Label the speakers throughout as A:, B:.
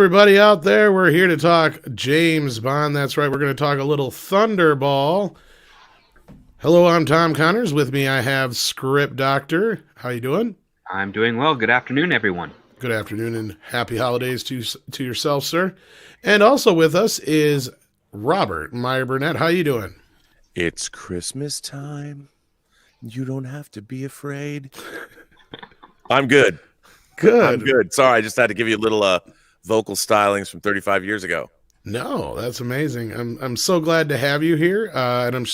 A: everybody out there. We're here to talk James Bond. That's right. We're going to talk a little Thunderball. Hello, I'm Tom Connors. With me, I have Script Doctor. How you doing?
B: I'm doing well. Good afternoon, everyone.
A: Good afternoon and happy holidays to yourself, sir. And also with us is Robert Meyer Burnett. How you doing?
C: It's Christmas time. You don't have to be afraid. I'm good.
A: Good.
C: I'm good. Sorry, I just had to give you a little vocal stylings from 35 years ago.
A: No, that's amazing. I'm so glad to have you here, and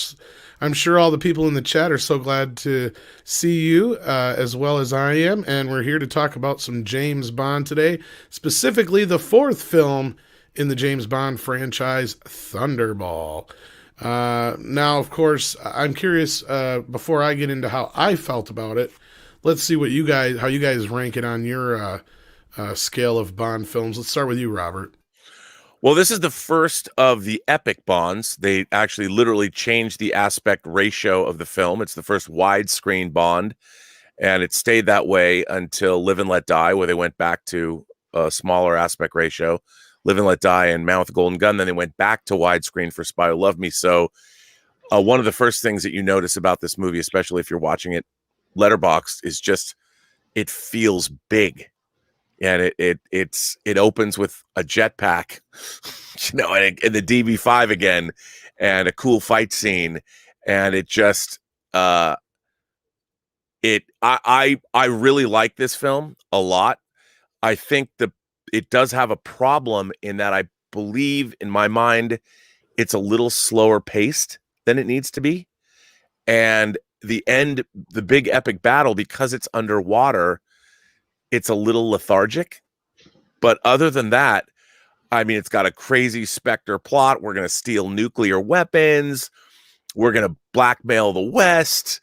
A: I'm sure all the people in the chat are so glad to see you as well as I am. And we're here to talk about some James Bond today, specifically the fourth film in the James Bond franchise, Thunderball. Now, of course, I'm curious. Before I get into how I felt about it, let's see how you guys rank it on your scale of Bond films. Let's start with you, Robert.
C: Well, this is the first of the epic Bonds. They actually literally changed the aspect ratio of the film. It's the first widescreen Bond, and it stayed that way until Live and Let Die, where they went back to a smaller aspect ratio. Live and Let Die and Man with the Golden Gun, then they went back to widescreen for Spy Who Loved Me. So one of the first things that you notice about this movie, especially if you're watching it letterboxed, is just it feels big. And it opens with a jetpack, and the DB5 again, and a cool fight scene, and it just I really like this film a lot. I think it does have a problem in that I believe in my mind it's a little slower paced than it needs to be, and the big epic battle, because it's underwater, it's a little lethargic. But other than that, I mean, it's got a crazy Spectre plot. We're going to steal nuclear weapons. We're going to blackmail the West.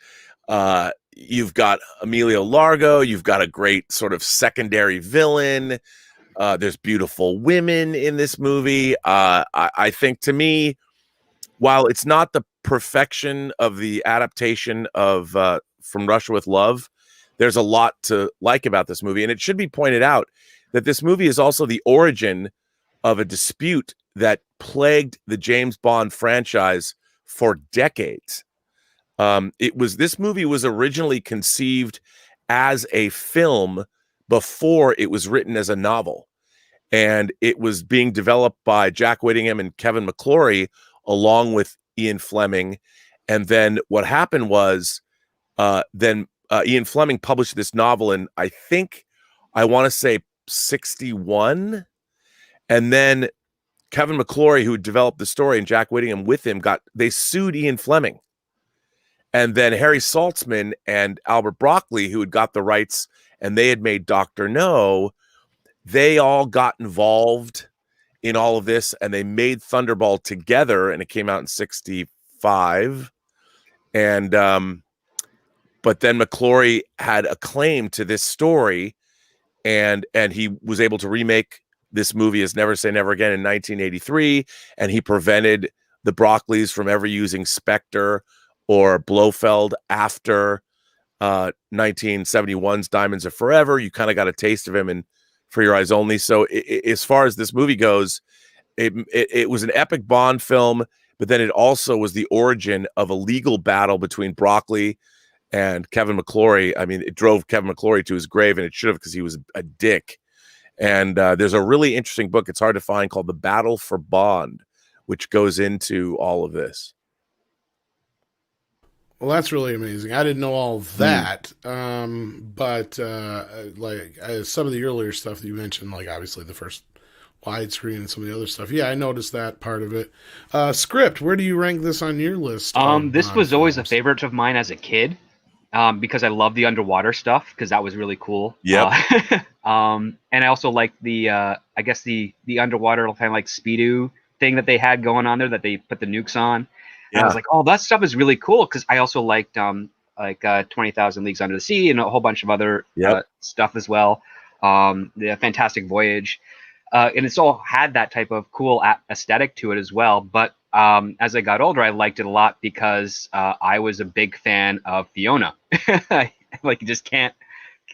C: You've got Emilio Largo. You've got a great sort of secondary villain. There's beautiful women in this movie. I think, to me, while it's not the perfection of the adaptation of From Russia with Love, there's a lot to like about this movie. And it should be pointed out that this movie is also the origin of a dispute that plagued the James Bond franchise for decades. This movie was originally conceived as a film before it was written as a novel. And it was being developed by Jack Whittingham and Kevin McClory along with Ian Fleming. And then what happened was Ian Fleming published this novel in, I want to say 61. And then Kevin McClory, who developed the story, and Jack Whittingham with him, they sued Ian Fleming. And then Harry Saltzman and Albert Broccoli, who had got the rights and they had made Dr. No, they all got involved in all of this, and they made Thunderball together, and it came out in 65. And but then McClory had a claim to this story, and he was able to remake this movie as Never Say Never Again in 1983, and he prevented the Broccoli's from ever using Spectre or Blofeld after 1971's Diamonds Are Forever. You kind of got a taste of him in For Your Eyes Only. So as far as this movie goes, it was an epic Bond film, but then it also was the origin of a legal battle between Broccoli and Kevin McClory. I mean, it drove Kevin McClory to his grave, and it should have, because he was a dick. And there's a really interesting book, it's hard to find, called The Battle for Bond, which goes into all of this.
A: Well, that's really amazing. I didn't know all that, but some of the earlier stuff that you mentioned, like obviously the first widescreen and some of the other stuff. Yeah, I noticed that part of it. Script, where do you rank this on your list?
B: This was always a favorite of mine as a kid, because I love the underwater stuff, because that was really cool.
C: Yeah.
B: And I also liked the underwater kind of like Speedo thing that they had going on there, that they put the nukes on. And I was like, oh, that stuff is really cool, because I also liked 20,000 Leagues Under the Sea and a whole bunch of other stuff as well. The Fantastic Voyage. And it's all had that type of cool aesthetic to it as well. But as I got older, I liked it a lot because I was a big fan of Fiona. Like, you just can't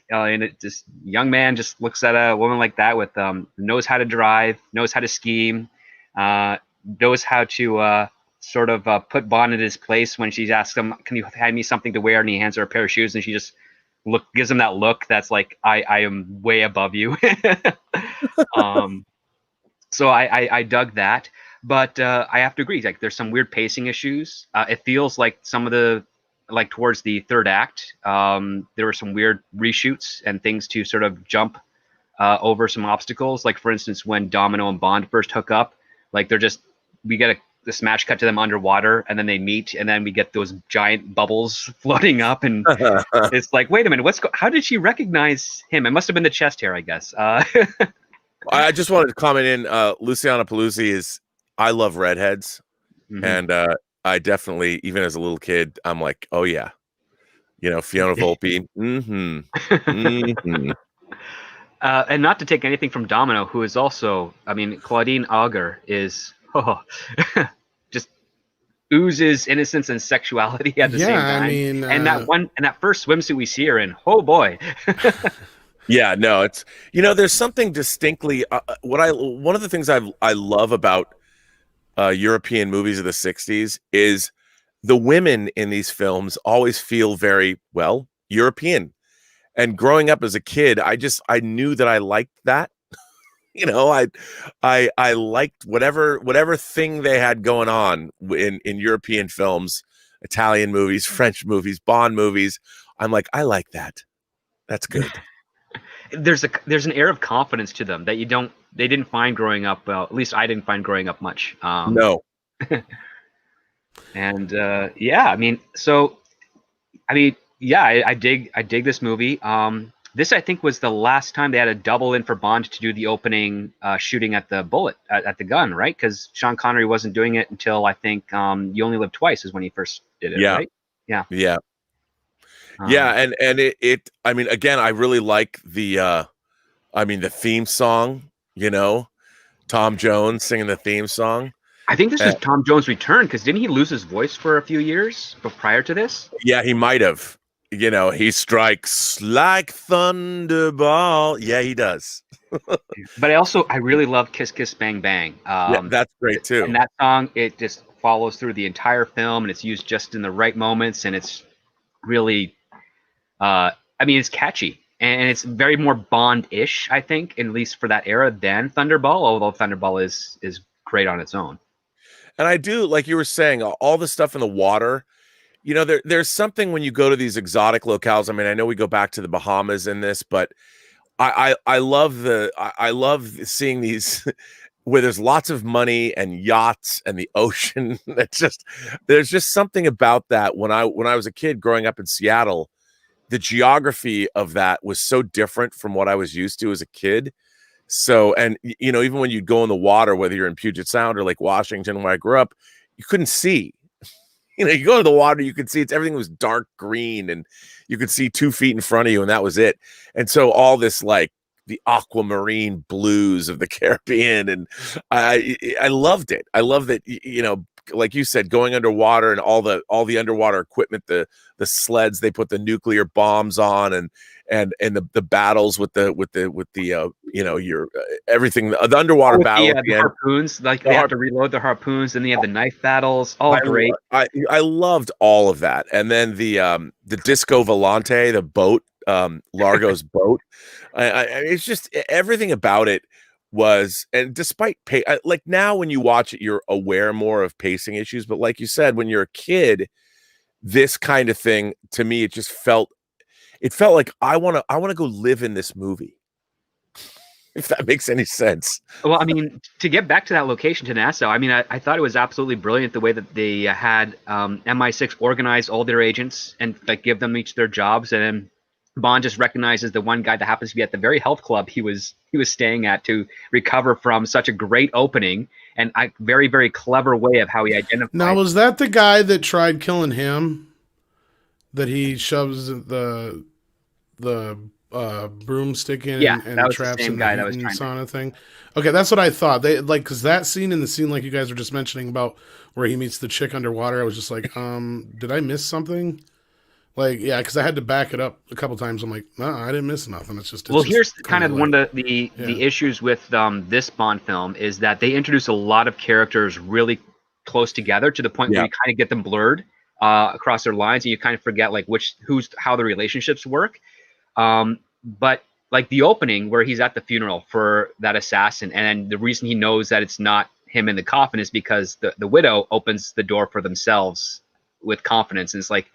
B: and this young man just looks at a woman like that with knows how to drive, knows how to scheme, knows how to sort of put Bond in his place when she asks him, "Can you hand me something to wear?" And he hands her a pair of shoes, and she just gives him that look that's like, I am way above you. So I dug that, but I have to agree. Like, there's some weird pacing issues. It feels like some of the, like towards the third act, there were some weird reshoots and things to sort of jump over some obstacles. Like, for instance, when Domino and Bond first hook up, like we get the smash cut to them underwater, and then they meet, and then we get those giant bubbles floating up, and it's like, wait a minute, how did she recognize him? It must have been the chest hair, I guess.
C: I just wanted to comment in, Luciana Paluzzi I love redheads. Mm-hmm. And I definitely, even as a little kid, I'm like, oh yeah, Fiona Volpe. Mm-hmm. Mm-hmm.
B: And not to take anything from Domino, who is also, I mean, Claudine Auger is just oozes innocence and sexuality at the same time. I mean, and that first swimsuit we see her in, oh boy.
C: Yeah, no, it's there's something distinctly one of the things I love about European movies of the 60s is the women in these films always feel very European. And growing up as a kid, I knew that I liked that. I liked whatever thing they had going on in European films, Italian movies, French movies, Bond movies. I'm like, I like that. That's good.
B: There's an air of confidence to them that they didn't find growing up. Well, at least I didn't find growing up much.
C: No.
B: And I dig this movie. This, I think, was the last time they had a double in for Bond to do the opening shooting at the bullet at the gun, right? Because Sean Connery wasn't doing it until, I think, You Only Live Twice is when he first did it, right? Yeah.
C: Yeah. And it I mean, again, I really like the theme song, Tom Jones singing the theme song.
B: I think this was Tom Jones' return, because didn't he lose his voice for a few years prior to this?
C: Yeah, he might have. He strikes like Thunderball. Yeah, he does.
B: But I really love Kiss Kiss Bang Bang.
C: That's great too.
B: And that song, it just follows through the entire film, and it's used just in the right moments, and it's really, it's catchy, and it's very more Bond-ish, I think, at least for that era, than Thunderball, although Thunderball is great on its own.
C: And I do, like you were saying, all the stuff in the water. There's something when you go to these exotic locales. I mean, I know we go back to the Bahamas in this, but I love seeing these where there's lots of money and yachts and the ocean. There's just something about that. When I was a kid growing up in Seattle, the geography of that was so different from what I was used to as a kid. So, and even when you'd go in the water, whether you're in Puget Sound or Lake Washington, where I grew up, you couldn't see. You go to the water, you could see everything was dark green, and you could see 2 feet in front of you, and that was it. And so all this, like, the aquamarine blues of the Caribbean, and I loved it. I love that, like you said, going underwater and all the underwater equipment, the sleds they put the nuclear bombs on, and the battles with the your everything, the underwater battle,
B: the harpoons, like they have to reload the harpoons, and they have the knife battles. All great.
C: I loved all of that, and then the Disco Volante, the boat, Largo's boat. It's just everything about it was, and despite like now when you watch it, you're aware more of pacing issues. But like you said, when you're a kid, this kind of thing to me, it felt like I want to go live in this movie. If that makes any sense.
B: Well, I mean, to get back to that location, to Nassau, I mean, I thought it was absolutely brilliant the way that they had MI6 organize all their agents and like give them each their jobs, and then Bond just recognizes the one guy that happens to be at the very health club he was staying at to recover from such a great opening, and a very, very clever way of how he identified.
A: Now, was that the guy that tried killing him? That he shoves the broomstick in and traps in the sauna thing? Okay, that's what I thought. They because that scene in the scene like you guys were just mentioning about where he meets the chick underwater, I was just like, did I miss something? Like, yeah, because I had to back it up a couple times. I'm like, no, I didn't miss nothing. It's just
B: Here's kind of
A: like,
B: one of the issues with this Bond film is that they introduce a lot of characters really close together to the point where you kind of get them blurred across their lines, and you kind of forget like how the relationships work. But like the opening where he's at the funeral for that assassin, and the reason he knows that it's not him in the coffin is because the widow opens the door for themselves with confidence, and it's like,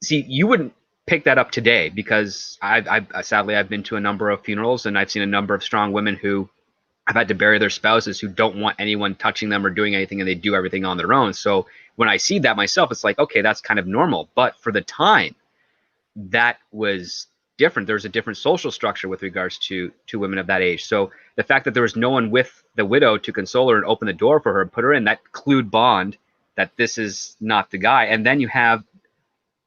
B: see, you wouldn't pick that up today because sadly I've been to a number of funerals and I've seen a number of strong women who have had to bury their spouses who don't want anyone touching them or doing anything, and they do everything on their own. So when I see that myself, it's like, okay, that's kind of normal. But for the time, that was different. There's a different social structure with regards to women of that age. So the fact that there was no one with the widow to console her and open the door for her and put her in, that clued Bond that this is not the guy. And then you have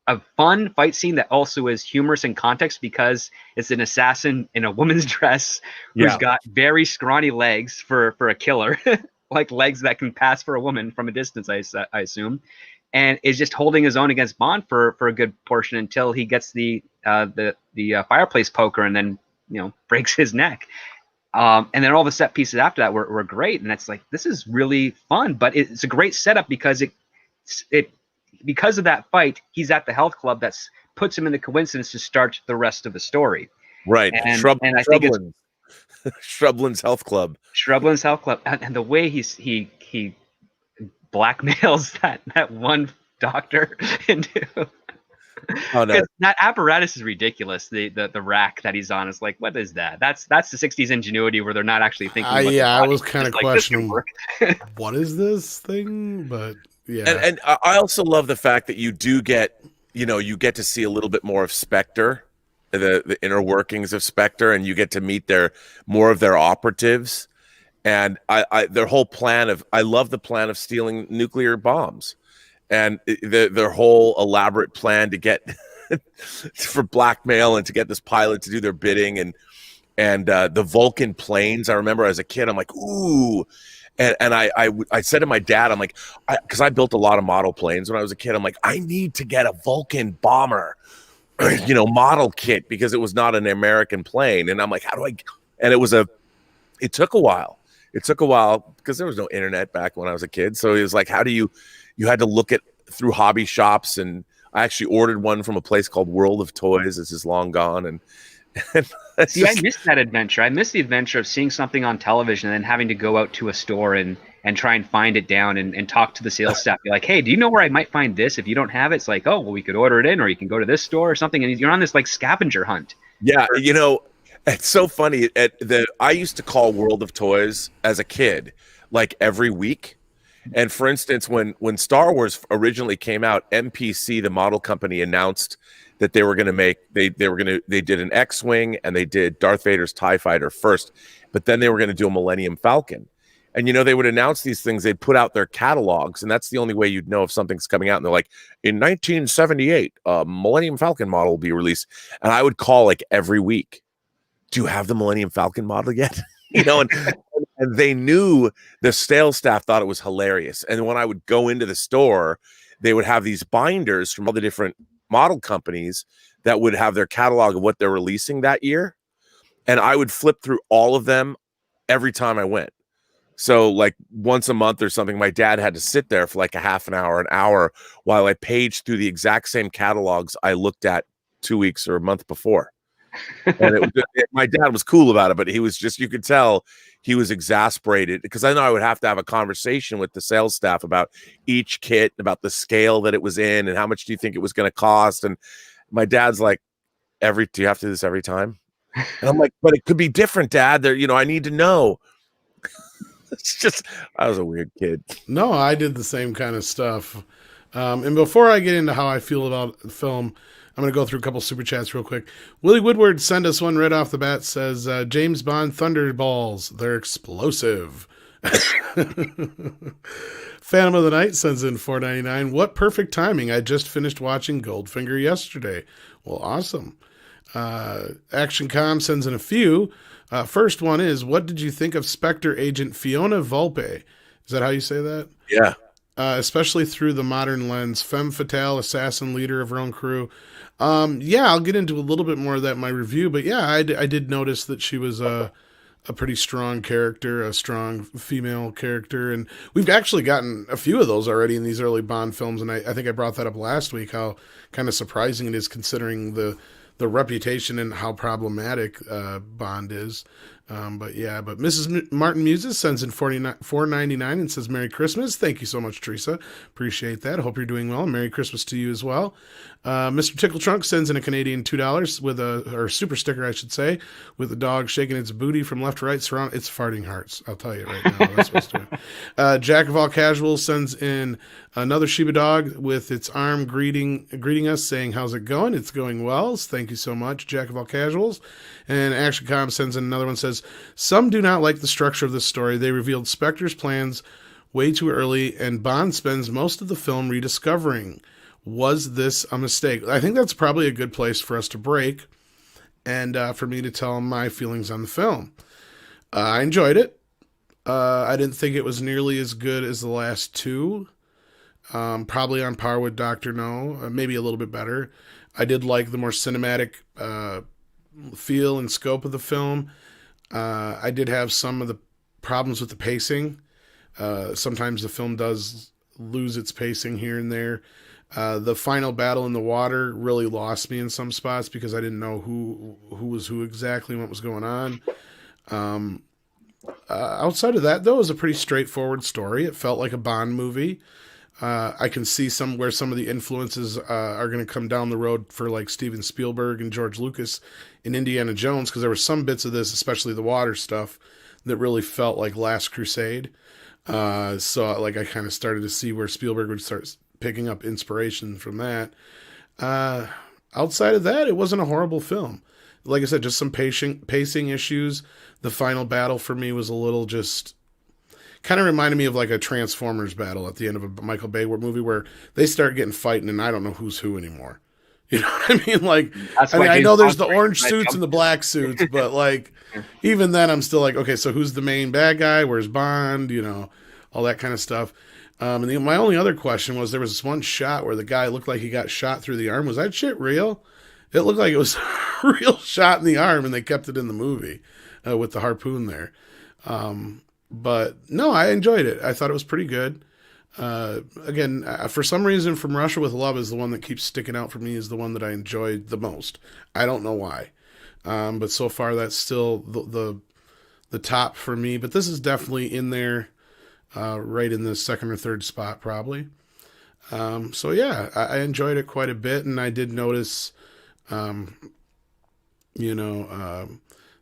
B: a fun fight scene that also is humorous in context because it's an assassin in a woman's dress who's got very scrawny legs for a killer, like legs that can pass for a woman from a distance, I assume, and is just holding his own against Bond for a good portion until he gets the fireplace poker and then breaks his neck. And then all the set pieces after that were great, and it's like, this is really fun, but it's a great setup because because of that fight, he's at the health club that puts him in the coincidence to start the rest of the story.
C: Right.
B: And I think it's
C: Shrubland's Health Club.
B: Shrubland's Health Club. And the way he blackmails that one doctor into that apparatus is ridiculous. The rack that he's on is like, what is that? That's the 60s ingenuity where they're not actually thinking.
A: I was kind of questioning what is this thing, but yeah.
C: And I also love the fact that you do get, you get to see a little bit more of Spectre, the inner workings of Spectre, and you get to meet more of their operatives. And their whole plan I love the plan of stealing nuclear bombs, and their whole elaborate plan to get for blackmail and to get this pilot to do their bidding, and the Vulcan planes. I remember as a kid, I'm like, ooh. And I said to my dad, I'm like, because I built a lot of model planes when I was a kid. I'm like, I need to get a Vulcan bomber, model kit, because it was not an American plane. And I'm like, how do I? And it took a while. It took a while because there was no internet back when I was a kid. So it was like, how do you had to look through hobby shops. And I actually ordered one from a place called World of Toys. This is long gone. And
B: see, I missed that adventure. I missed the adventure of seeing something on television and then having to go out to a store and try and find it down and talk to the sales staff. Be like, hey, do you know where I might find this? If you don't have it, it's like, oh, well, we could order it in, or you can go to this store or something. And you're on this like scavenger hunt.
C: Yeah, it's so funny. I used to call World of Toys as a kid, like every week. And for instance, when Star Wars originally came out, MPC, the model company, announced that they were going to make they did an X-wing and they did Darth Vader's TIE fighter first, but then they were going to do a Millennium Falcon. And they would announce these things, they'd put out their catalogs, and that's the only way you'd know if something's coming out. And they're like, in 1978, a Millennium Falcon model will be released. And I would call like every week, do you have the Millennium Falcon model yet? And they knew, the sales staff thought it was hilarious. And when I would go into the store, they would have these binders from all the different model companies that would have their catalog of what they're releasing that year. And I would flip through all of them every time I went. So like once a month or something, my dad had to sit there for like a half an hour while I paged through the exact same catalogs I looked at 2 weeks or a month before. And my dad was cool about it, but he was just, you could tell he was exasperated, because I know I would have to have a conversation with the sales staff about each kit, about the scale that it was in, and how much do you think it was going to cost. And my dad's like, do you have to do this every time? And I'm like, but it could be different, Dad. I need to know. It's just, I was a weird kid.
A: No, I did the same kind of stuff. And before I get into how I feel about the film, I'm going to go through a couple super chats real quick. Willie Woodward sent us one right off the bat. Says, James Bond Thunderballs, they're explosive. Phantom of the Night sends in $4.99. What perfect timing. I just finished watching Goldfinger yesterday. Well, awesome. Action Com sends in a few. First one is, what did you think of Spectre agent Fiona Volpe? Is that how you say that?
C: Yeah.
A: especially through the modern lens. Femme fatale, assassin, leader of her own crew. Yeah, I'll get into a little bit more of that in my review, but yeah, I did notice that she was a pretty strong character, a strong female character. And we've actually gotten a few of those already in these early Bond films. And I think I brought that up last week, how kind of surprising it is considering the reputation and how problematic Bond is. But Mrs. Martin Muses sends in $4.99 and says, Merry Christmas. Thank you so much, Teresa. Appreciate that. I hope you're doing well. Merry Christmas to you as well. Mr. Tickle Trunk sends in a Canadian $2 with or super sticker, I should say, with a dog shaking its booty from left to right. Surround, it's farting hearts. I'll tell you right now. That's what's doing. Jack of all casuals sends in another Shiba dog with its arm greeting us, saying, how's it going? It's going well. Thank you so much, Jack of all casuals. And Action Com sends in another one, says, some do not like the structure of this story. They revealed Spectre's plans way too early, and Bond spends most of the film rediscovering. Was this a mistake? I think that's probably a good place for us to break and for me to tell my feelings on the film. I enjoyed it. I didn't think it was nearly as good as the last two. Probably on par with Dr. No, maybe a little bit better. I did like the more cinematic feel and scope of the film. I did have some of the problems with the pacing. Sometimes the film does lose its pacing here and there. The final battle in the water really lost me in some spots because I didn't know who was who exactly and what was going on. Outside of that, though, it was a pretty straightforward story. It felt like a Bond movie. I can see where some of the influences are going to come down the road for like Steven Spielberg and George Lucas in Indiana Jones, because there were some bits of this, especially the water stuff, that really felt like Last Crusade. So like I kind of started to see where Spielberg would start picking up inspiration from that. Outside of that, it wasn't a horrible film. Like I said, just some pacing issues. The final battle for me was a little just kind of reminded me of like a Transformers battle at the end of a Michael Bay movie where they start getting fighting and I don't know who's who anymore. You know what I mean? Like, I know there's the orange suits and the black suits, but like, even then I'm still like, okay, so who's the main bad guy? Where's Bond? You know, all that kind of stuff. And my only other question was, there was this one shot where the guy looked like he got shot through the arm. Was that shit real? It looked like it was a real shot in the arm, and they kept it in the movie with the harpoon there. But no, I enjoyed it. I thought it was pretty good. Again, for some reason, From Russia with Love is the one that keeps sticking out for me, is the one that I enjoyed the most. I don't know why. But so far that's still the top for me. But this is definitely in there, right in the second or third spot, probably. So yeah, I enjoyed it quite a bit, and I did notice,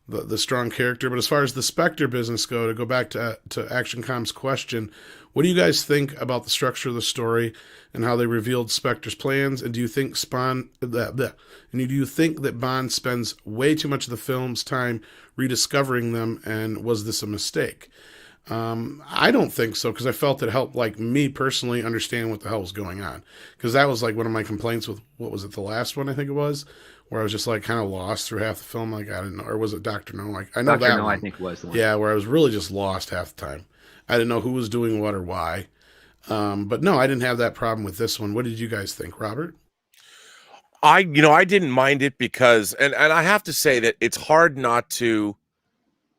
A: the strong character. But as far as the Spectre business go, to go back to Action Com's question, what do you guys think about the structure of the story and how they revealed Spectre's plans? And do you think that Bond spends way too much of the film's time rediscovering them? And was this a mistake? I don't think so, because I felt it helped, like, me personally understand what the hell was going on. Because that was like one of my complaints with, what was it, the last one I think it was, where I was just like kind of lost through half the film. Like, I didn't know, or was it Dr. No? Like, I know
B: Dr.
A: that
B: No,
A: one.
B: I think was the one.
A: Yeah, where I was really just lost half the time. I didn't know who was doing what or why. But no, I didn't have that problem with this one. What did you guys think, Robert?
C: I didn't mind it because, and I have to say that it's hard not to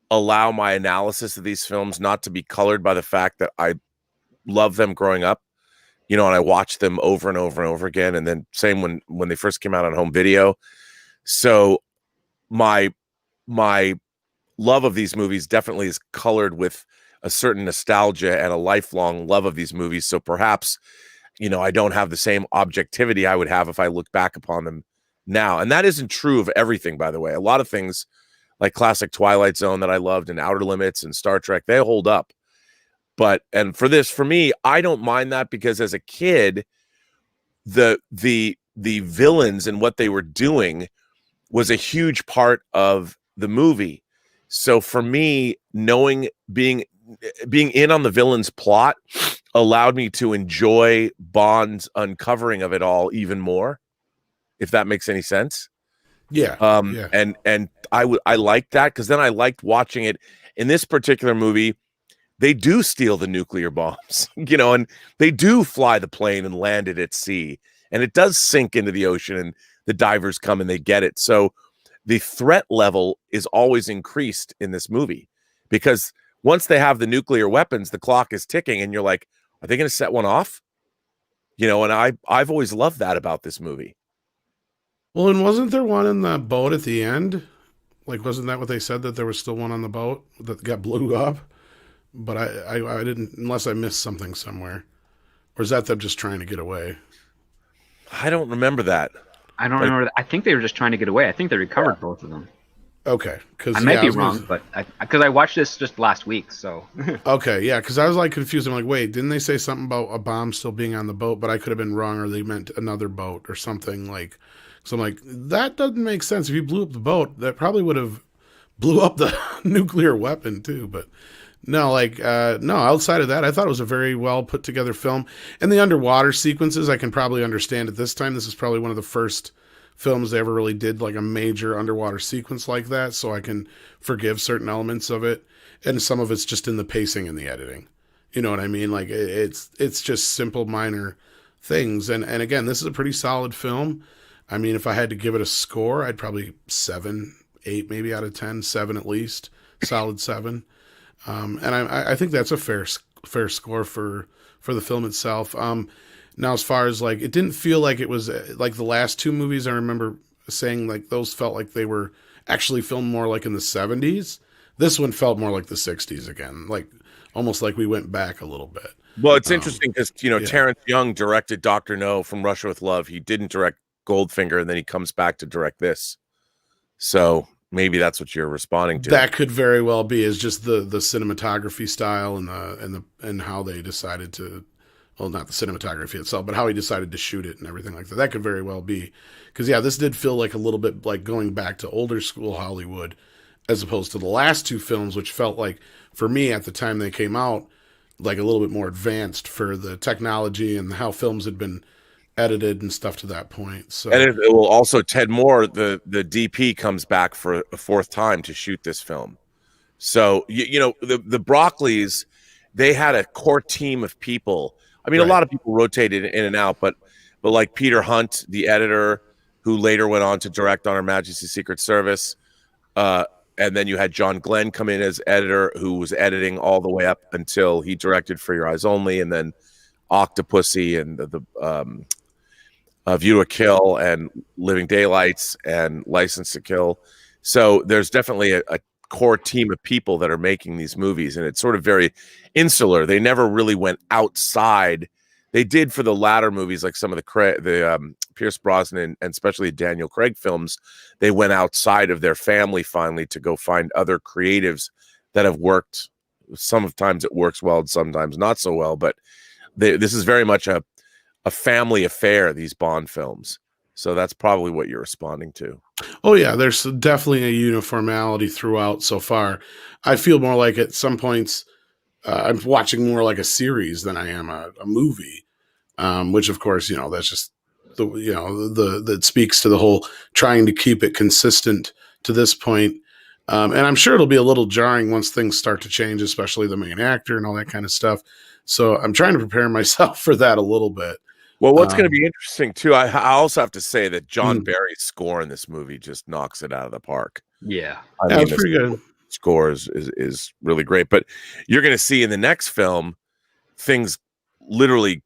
C: allow my analysis of these films not to be colored by the fact that I love them growing up, and I watched them over and over and over again. And then same when they first came out on home video. So my love of these movies definitely is colored with a certain nostalgia and a lifelong love of these movies. So perhaps, I don't have the same objectivity I would have if I look back upon them now. And that isn't true of everything, by the way. A lot of things like classic Twilight Zone that I loved and Outer Limits and Star Trek, they hold up. And for me, I don't mind that, because as a kid, the villains and what they were doing was a huge part of the movie. So for me, being in on the villain's plot allowed me to enjoy Bond's uncovering of it all even more, if that makes any sense.
A: Yeah.
C: And I liked that, because then I liked watching it in this particular movie. they do steal the nuclear bombs, and they do fly the plane and land it at sea, and it does sink into the ocean, and the divers come and they get it. So the threat level is always increased in this movie, because once they have the nuclear weapons, the clock is ticking, and you're like, are they going to set one off? And I've always loved that about this movie.
A: Well, and wasn't there one in the boat at the end? Like, wasn't that what they said, that there was still one on the boat that got blew up? But I didn't, unless I missed something somewhere. Or is that them just trying to get away?
C: I don't remember that.
B: I don't remember. I think they were just trying to get away. I think they recovered both of them.
A: Okay, because
B: I might be wrong, but because I watched this just last week, so.
A: Okay, yeah, because I was like confused. I'm like, wait, didn't they say something about a bomb still being on the boat? But I could have been wrong, or they meant another boat or something like. So I'm like, that doesn't make sense. If you blew up the boat, that probably would have blew up the nuclear weapon too. But no, no. Outside of that, I thought it was a very well put together film. And the underwater sequences, I can probably understand at this time. This is probably one of the first films they ever really did like a major underwater sequence like that, so I can forgive certain elements of it, and some of it's just in the pacing and the editing. You know what I mean? Like it's just simple minor things, and again, this is a pretty solid film. I mean, if I had to give it a score, I'd probably 7, 8 maybe out of 10, 7 at least, solid 7. And I think that's a fair score for the film itself. Now, as far as like, it didn't feel like it was like the last two movies. I remember saying like those felt like they were actually filmed more like in the 70s. This one felt more like the 60s again, like almost like we went back a little bit.
C: Well, it's interesting because,
A: yeah.
C: Terrence Young directed Dr. No from Russia with Love. He didn't direct Goldfinger, and then he comes back to direct this. So maybe that's what you're responding to.
A: That could very well be, is just the cinematography style and how they decided to, well, not the cinematography itself, but how he decided to shoot it and everything like that. That could very well be, because yeah, this did feel like a little bit like going back to older school Hollywood, as opposed to the last two films, which felt like, for me at the time they came out, like a little bit more advanced for the technology and how films had been edited and stuff to that point. So,
C: and it will also, Ted Moore, the DP, comes back for a fourth time to shoot this film. So the Broccoli's, they had a core team of people. I mean, right. A lot of people rotated in and out, but like Peter Hunt, the editor, who later went on to direct On Her Majesty's Secret Service, and then you had John Glenn come in as editor, who was editing all the way up until he directed For Your Eyes Only, and then Octopussy and the View to a Kill and Living Daylights and License to Kill. So there's definitely a core team of people that are making these movies, and it's sort of very insular. They never really went outside. They did for the latter movies, like some of the Pierce Brosnan and especially Daniel Craig films. They went outside of their family finally to go find other creatives that have worked. Sometimes it works well and sometimes not so well, but this is very much a family affair, these Bond films. So that's probably what you're responding to.
A: Oh yeah, there's definitely a uniformity throughout so far. I feel more like at some points I'm watching more like a series than I am a movie, which of course, that's just that speaks to the whole trying to keep it consistent to this point. And I'm sure it'll be a little jarring once things start to change, especially the main actor and all that kind of stuff. So I'm trying to prepare myself for that a little bit.
C: Well, what's going to be interesting too, I also have to say that John Barry's score in this movie just knocks it out of the park.
B: Yeah,
A: that's pretty good.
C: Score is really great, but you're going to see in the next film things literally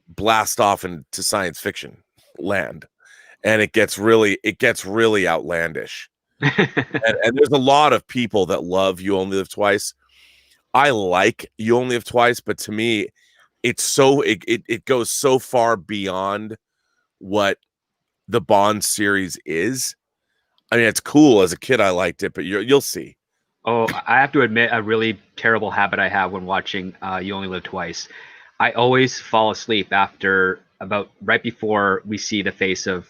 C: blast off into science fiction land, and it gets really outlandish. and there's a lot of people that love You Only Live Twice. I like You Only Live Twice, but to me, it's so it goes so far beyond what the Bond series is. I mean, it's cool. As a kid, I liked it, but you'll see.
B: Oh, I have to admit a really terrible habit I have when watching You Only Live Twice. I always fall asleep after right before we see the face of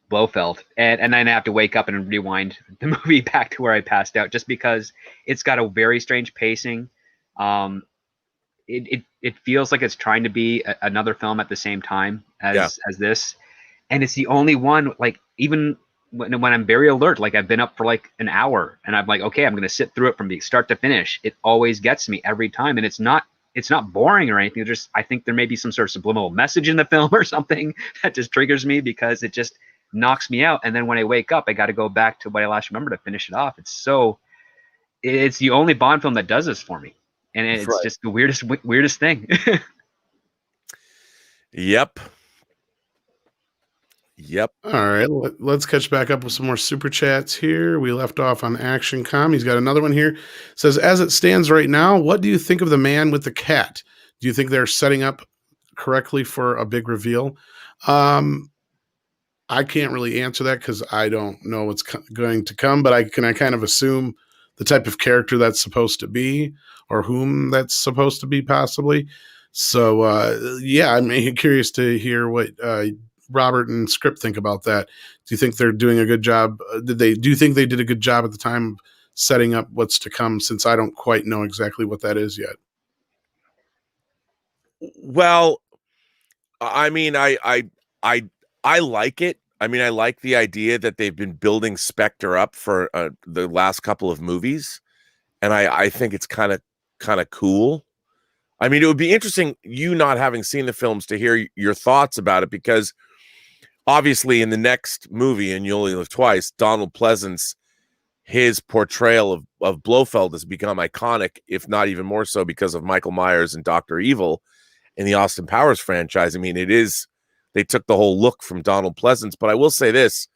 B: Blofeld, and then I have to wake up and rewind the movie back to where I passed out, just because it's got a very strange pacing. It feels like it's trying to be another film at the same time as this, and it's the only one, like, even when I'm very alert, like I've been up for like an hour and I'm like, okay, I'm going to sit through it from the start to finish. It always gets me every time. And it's not boring or anything. Just, I think there may be some sort of subliminal message in the film or something that just triggers me because it just knocks me out. And then when I wake up, I got to go back to what I last remember to finish it off. It's the only Bond film that does this for me. And it's just the weirdest thing.
C: Yep.
A: All right, let's catch back up with some more super chats here. We left off on Action Com. He's got another one here. It says, as it stands right now, what do you think of the man with the cat? Do you think they're setting up correctly for a big reveal? I can't really answer that because I don't know what's going to come, but I kind of assume the type of character that's supposed to be or whom that's supposed to be possibly. So, yeah, I'm curious to hear what Robert and Script think about that. Do you think they're doing a good job? Do you think they did a good job at the time setting up what's to come, since I don't quite know exactly what that is yet?
C: Well, I mean, I like it. I mean, I like the idea that they've been building Spectre up for the last couple of movies, and I think it's kind of cool. I mean, it would be interesting, you not having seen the films, to hear your thoughts about it, because obviously in the next movie, and You Only Live Twice, Donald Pleasance, his portrayal of Blofeld has become iconic, if not even more so because of Michael Myers and Dr. Evil in the Austin Powers franchise. I mean, they took the whole look from Donald Pleasance. But I will say this,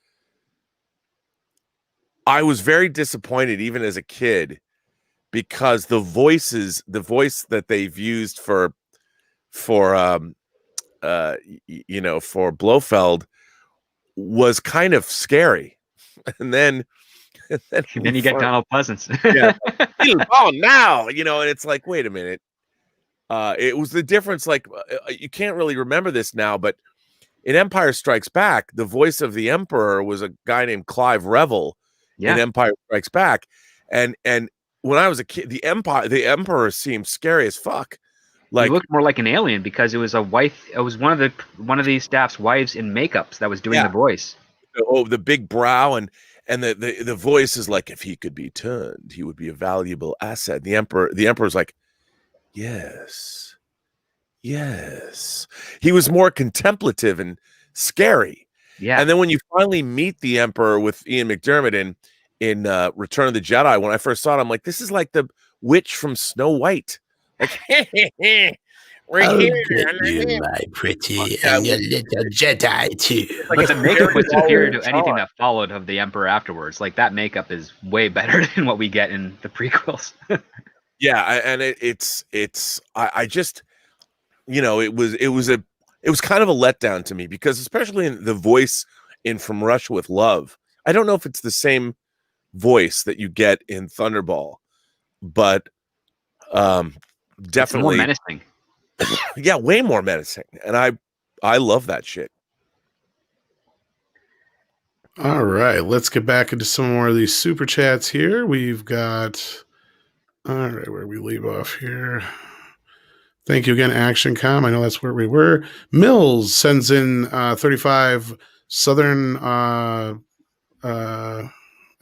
C: I was very disappointed even as a kid, because the voice that they've used for Blofeld was kind of scary. And then
B: you get Donald Pleasance.
C: Yeah. Oh, now, and it's like, wait a minute. It was the difference. Like, you can't really remember this now, but in Empire Strikes Back, the voice of the Emperor was a guy named Clive Revel in Empire Strikes Back. And when I was a kid, the Emperor seemed scary as fuck. Like, he
B: looked more like an alien because it was a wife. It was one of the staff's wives in makeups that was doing the voice.
C: Oh, the big brow and the voice is like, if he could be turned, he would be a valuable asset. The Emperor's like, yes. He was more contemplative and scary.
B: Yeah.
C: And then when you finally meet the Emperor with Ian McDiarmid in Return of the Jedi, when I first saw it, I'm like, this is like the witch from Snow White. Like, we're here,
A: you, my pretty, and your little Jedi too.
B: But the makeup was superior to anything that followed of the Emperor afterwards. Like, that makeup is way better than what we get in the prequels.
C: Yeah, and I just, it was kind of a letdown to me, because especially in the voice in From Russia with Love, I don't know if it's the same voice that you get in Thunderball, but definitely
B: more menacing.
C: Yeah, way more menacing, and I love that shit.
A: All right, let's get back into some more of these super chats here. We've got, all right, where we leave off here. Thank you again, ActionCom. I know that's where we were. Mills sends in 35 Southern, I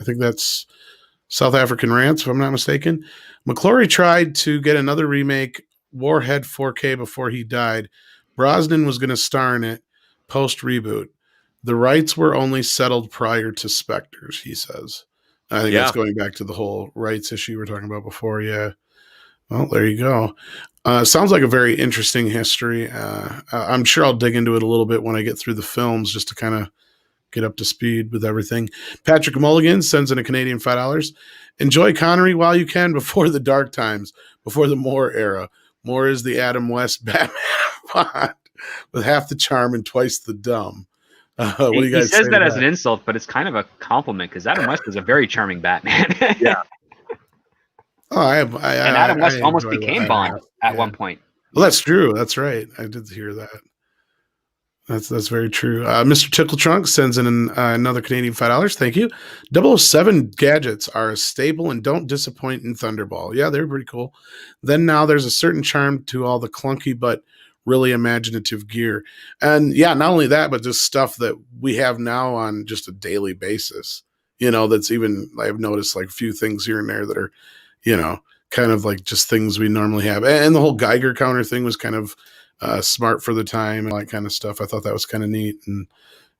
A: think that's South African rants, if I'm not mistaken. McClory tried to get another remake, Warhead 4K, before he died. Brosnan was going to star in it post-reboot. The rights were only settled prior to Spectres, he says. I think that's going back to the whole rights issue we were talking about before. Yeah. Well, there you go. Sounds like a very interesting history. I'm sure I'll dig into it a little bit when I get through the films, just to kind of get up to speed with everything. Patrick Mulligan sends in a Canadian $5. Enjoy Connery while you can before the dark times, before the Moore era. Moore is the Adam West Batman Bond with half the charm and twice the dumb. What do you guys say?
B: He says that as an insult, but it's kind of a compliment, because Adam West is a very charming Batman.
C: Yeah.
A: Oh,
B: and Adam West almost became Bond at one point.
A: Well, that's true. That's right. I did hear that. That's very true. Mr. Tickle Trunk sends in another Canadian $5. Thank you. 007 gadgets are a staple and don't disappoint in Thunderball. Yeah, they're pretty cool. Then now there's a certain charm to all the clunky but really imaginative gear. And yeah, not only that, but just stuff that we have now on just a daily basis. That's even, I've noticed like a few things here and there that are, kind of like just things we normally have. And the whole Geiger counter thing was kind of smart for the time and all that kind of stuff. I thought that was kind of neat. And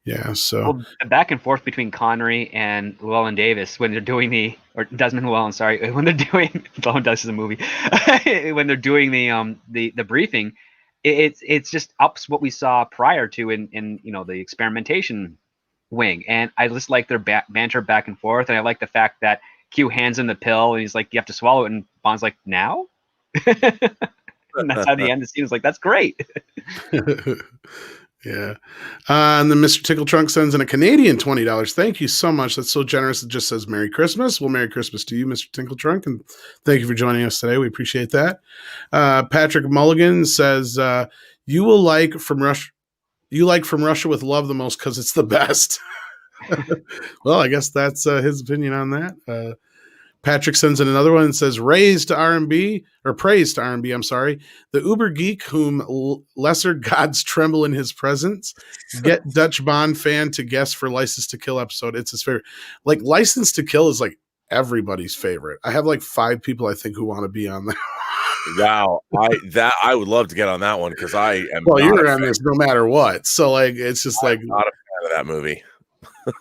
A: yeah, so.
B: Well, the back and forth between Connery and Llewellyn Davis when they're doing or Desmond Llewellyn, sorry, when they're doing, Llewellyn Davis is a movie, when they're doing the briefing, it's just ups what we saw prior to in the experimentation wing. And I just like their banter back and forth. And I like the fact that Q hands him the pill and he's like, you have to swallow it. And Bond's like, now? And that's how the end of the scene is like, that's great.
A: Yeah. And then Mr. Tickle Trunk sends in a Canadian $20. Thank you so much. That's so generous. It just says Merry Christmas. Well, Merry Christmas to you, Mr. Tickle Trunk. And thank you for joining us today. We appreciate that. Patrick Mulligan says, you like From Russia with Love the most because it's the best. Well, I guess that's his opinion on that. Patrick sends in another one and says, praise to R&B, I'm sorry. The uber geek whom lesser gods tremble in his presence. Get Dutch Bond fan to guess for License to Kill episode. It's his favorite. Like, License to Kill is like everybody's favorite. I have like 5 people I think who want to be on that.
C: Wow. I would love to get on that one because I am.
A: Well, you're on this no matter what. So like, it's just
C: I'm
A: like
C: not a fan of that movie.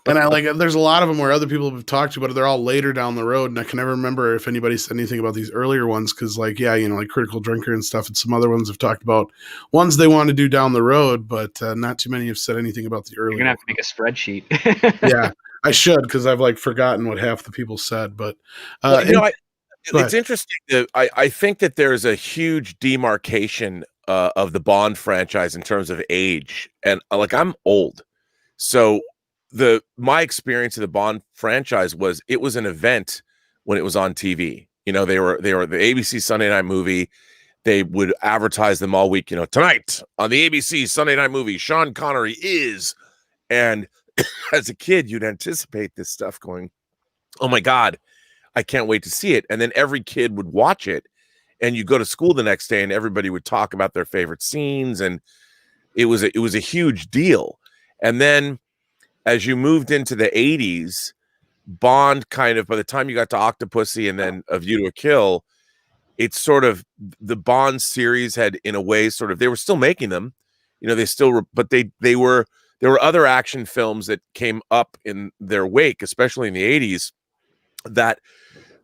A: And there's a lot of them where other people have talked to, but they're all later down the road. And I can never remember if anybody said anything about these earlier ones. Cause like, yeah, like Critical Drinker and stuff. And some other ones have talked about ones they want to do down the road, but not too many have said anything about the earlier.
B: You're going to have to make a spreadsheet.
A: Yeah, I should. Cause I've like forgotten what half the people said, but
C: it's interesting. I think that there's a huge demarcation of the Bond franchise in terms of age. And like, I'm old. So my experience of the Bond franchise was it was an event when it was on TV. They were the ABC Sunday Night Movie. They would advertise them all week. Tonight on the ABC Sunday Night Movie, Sean Connery is. And as a kid, you'd anticipate this stuff going, oh my God, I can't wait to see it. And then every kid would watch it. And you go to school the next day and everybody would talk about their favorite scenes. And it was a huge deal. And then as you moved into the 80s, Bond kind of, by the time you got to Octopussy and then A View to a Kill, it's sort of the Bond series had, in a way, sort of, they were still making them, they still were, but there were other action films that came up in their wake, especially in the 80s, that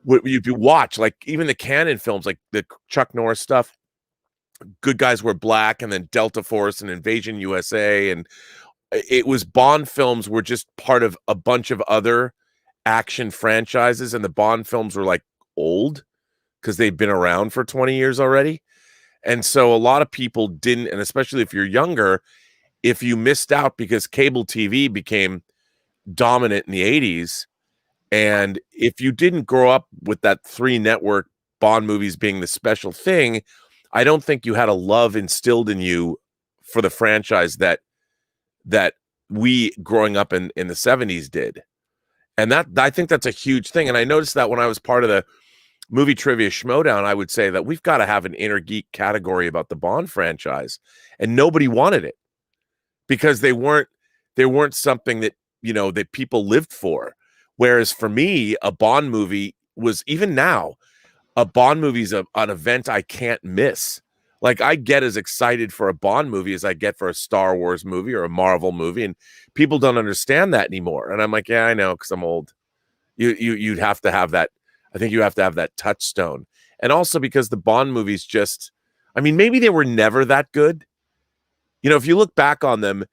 C: you'd watch, like even the canon films, like the Chuck Norris stuff, Good Guys Wear Black, and then Delta Force and Invasion USA, and it was Bond films were just part of a bunch of other action franchises, and the Bond films were like old because they'd been around for 20 years already. And so a lot of people didn't, and especially if you're younger, if you missed out because cable TV became dominant in the 80s, and if you didn't grow up with that 3 network Bond movies being the special thing, I don't think you had a love instilled in you for the franchise that we growing up in the 70s did. And that, I think that's a huge thing. And I noticed that when I was part of the Movie Trivia Schmodown, I would say that we've got to have an inner geek category about the Bond franchise. And nobody wanted it because they weren't something that, that people lived for. Whereas for me, a Bond movie was, even now, a Bond movie is an event I can't miss. Like, I get as excited for a Bond movie as I get for a Star Wars movie or a Marvel movie, and people don't understand that anymore. And I'm like, yeah, I know, because I'm old. You'd have to have that. I think you have to have that touchstone. And also because the Bond movies just, I mean, maybe they were never that good. If you look back on them,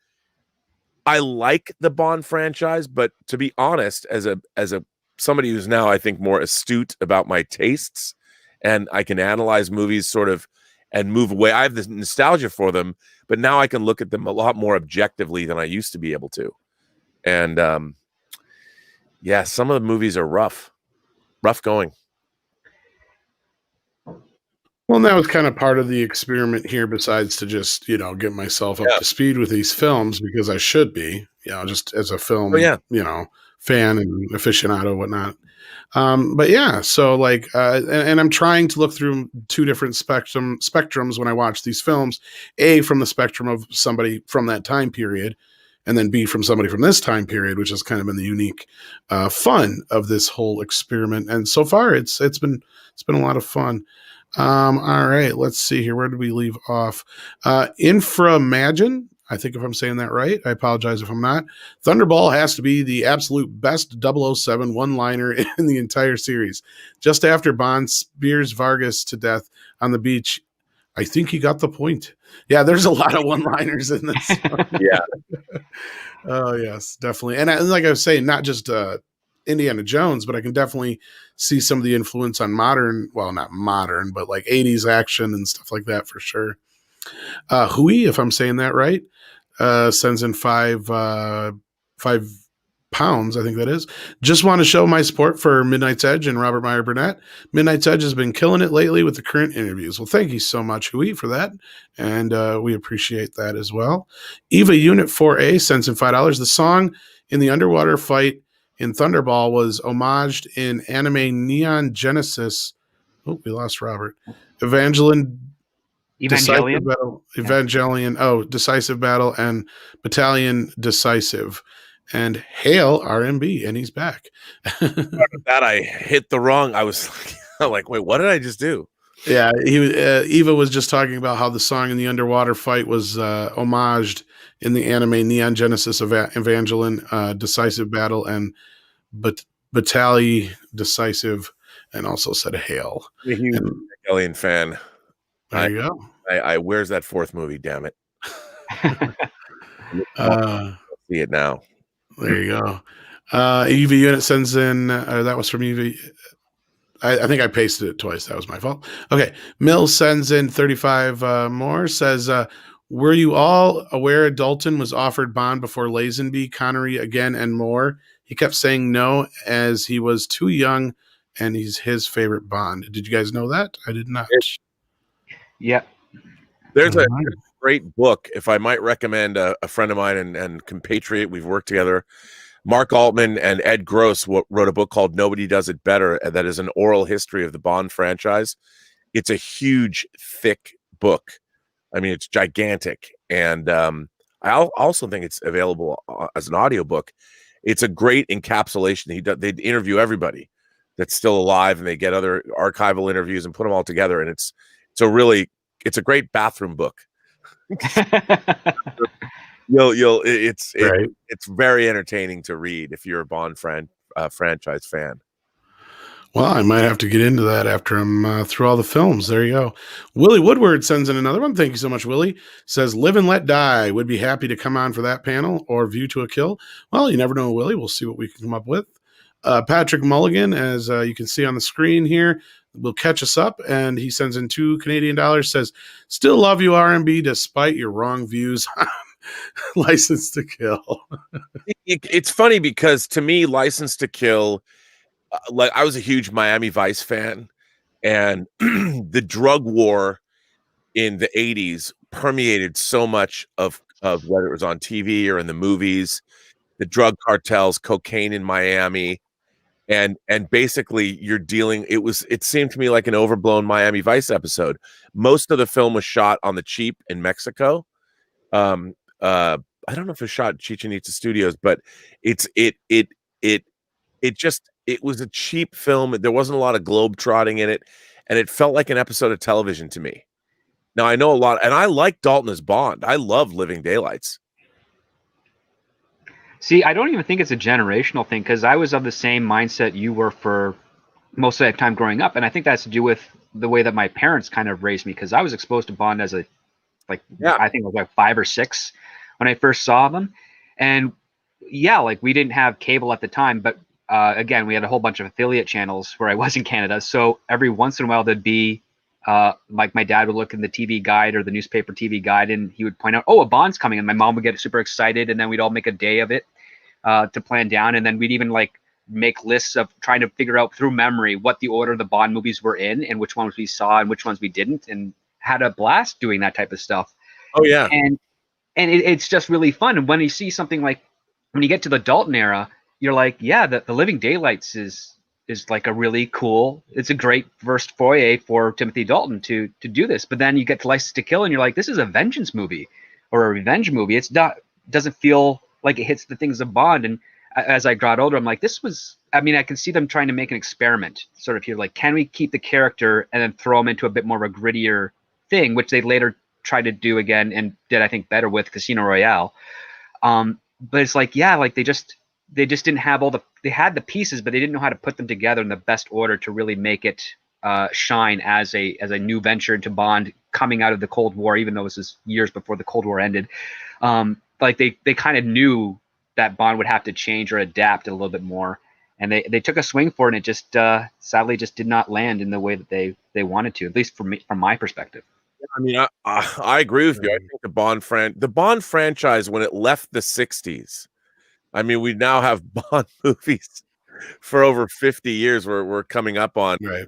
C: I like the Bond franchise, but to be honest, as a somebody who's now, I think, more astute about my tastes, and I can analyze movies sort of and move away. I have this nostalgia for them, but now I can look at them a lot more objectively than I used to be able to. And yeah, some of the movies are rough going.
A: Well, and that was kind of part of the experiment here, besides to just, get myself up to speed with these films, because I should be, just as a film,
C: Oh yeah.
A: fan and aficionado, whatnot. But yeah, so like, and I'm trying to look through two different spectrums when I watch these films. A, from the spectrum of somebody from that time period, and then B, from somebody from this time period, which has kind of been the unique fun of this whole experiment. And so far, it's been a lot of fun. All right, let's see here. Where did we leave off? Inframagine. I think if I'm saying that right, I apologize if I'm not. Thunderball has to be the absolute best 007 one-liner in the entire series. Just after Bond spears Vargas to death on the beach, I think he got the point. Yeah, there's a lot of one-liners in this.
C: Yeah.
A: Oh, yes, definitely. And like I was saying, not just Indiana Jones, but I can definitely see some of the influence on modern, well, not modern, but like 80s action and stuff like that for sure. Hui, if I'm saying that right, sends in five pounds, I think that is. Just want to show my support for Midnight's Edge and Robert Meyer Burnett. Midnight's Edge has been killing it lately with the current interviews. Well, thank you so much, Hui, for that. And we appreciate that as well. Eva Unit 4A sends in $5. The song in the underwater fight in Thunderball was homaged in anime Neon Genesis. Oh, we lost Robert. Evangelion. Decisive battle, Evangelion. Oh, Decisive Battle and Battalion Decisive, and hail RMB, and he's back.
C: That I hit the wrong. I was like, wait, what did I just do?
A: Yeah, Eva was just talking about how the song in the underwater fight was homaged in the anime Neon Genesis of Evangelion, Decisive Battle, and Battalion Decisive, and also said hail.
C: I'm a huge Evangelion fan.
A: There you go.
C: I where's that fourth movie? Damn it! See it now.
A: There you go. Eva Unit sends in. That was from Eva. I think I pasted it twice. That was my fault. Okay. Mills sends in 35 more. Says, were you all aware Dalton was offered Bond before Lazenby, Connery again, and more? He kept saying no as he was too young, and he's his favorite Bond. Did you guys know that? I did not.
B: Yeah.
C: There's a great book, if I might recommend a friend of mine and compatriot. We've worked together. Mark Altman and Ed Gross wrote a book called Nobody Does It Better, and that is an oral history of the Bond franchise. It's a huge, thick book. I mean, it's gigantic. And I also think it's available as an audiobook. It's a great encapsulation. They interview everybody that's still alive, and they get other archival interviews and put them all together. And it's a great bathroom book. It's very entertaining to read if you're a Bond franchise fan.
A: Well, I might have to get into that after I'm through all the films. There you go. Willie Woodward sends in another one. Thank you so much, Willie. Says, Live and Let Die. Would be happy to come on for that panel or View to a Kill. Well, you never know, Willie. We'll see what we can come up with. Patrick Mulligan, as you can see on the screen here, will catch us up, and he sends in $2 Canadian. Says, still love you, RMB, despite your wrong views on License to Kill.
C: It's funny because to me, License to Kill, like I was a huge Miami Vice fan, and the drug war in the 80s permeated so much of whether it was on TV or in the movies, the drug cartels, cocaine in Miami. And basically you're dealing, it seemed to me like an overblown Miami Vice episode. Most of the film was shot on the cheap in Mexico. I don't know if it was shot at Chichen Itza Studios, but it was a cheap film. There wasn't a lot of globe trotting in it, and it felt like an episode of television to me. Now I know a lot, and I like Dalton as Bond. I love Living Daylights.
B: See, I don't even think it's a generational thing, because I was of the same mindset you were for most of that time growing up. And I think that's to do with the way that my parents kind of raised me, because I was exposed to Bond as I think I was like 5 or 6 when I first saw them. And yeah, like we didn't have cable at the time, but again, we had a whole bunch of affiliate channels where I was in Canada. So every once in a while there'd be like my dad would look in the TV guide or the newspaper TV guide, and he would point out, oh, a Bond's coming. And my mom would get super excited, and then we'd all make a day of it to plan down. And then we'd even like make lists of trying to figure out through memory what the order the Bond movies were in and which ones we saw and which ones we didn't, and had a blast doing that type of stuff.
C: Oh yeah.
B: And it's just really fun. And when you see something like when you get to the Dalton era, you're like, yeah, the Living Daylights is like a really cool. It's a great first foray for Timothy Dalton to do this. But then you get to License to Kill, and you're like, this is a vengeance movie or a revenge movie. It's not doesn't feel like it hits the things of Bond. And as I got older, I'm like, this was. I mean, I can see them trying to make an experiment, sort of here. Like, can we keep the character and then throw him into a bit more of a grittier thing, which they later tried to do again and did, I think, better with Casino Royale. But it's like, yeah, like they just didn't have they had the pieces, but they didn't know how to put them together in the best order to really make it shine as a new venture into Bond coming out of the Cold War, even though this is years before the Cold War ended. Like they kind of knew that Bond would have to change or adapt a little bit more. And they took a swing for it, and it just sadly just did not land in the way that they wanted to, at least from my perspective.
C: I mean, I agree with you. I think the Bond franchise, when it left the 60s, I mean, we now have Bond movies for over 50 years. We're coming up on
A: Right.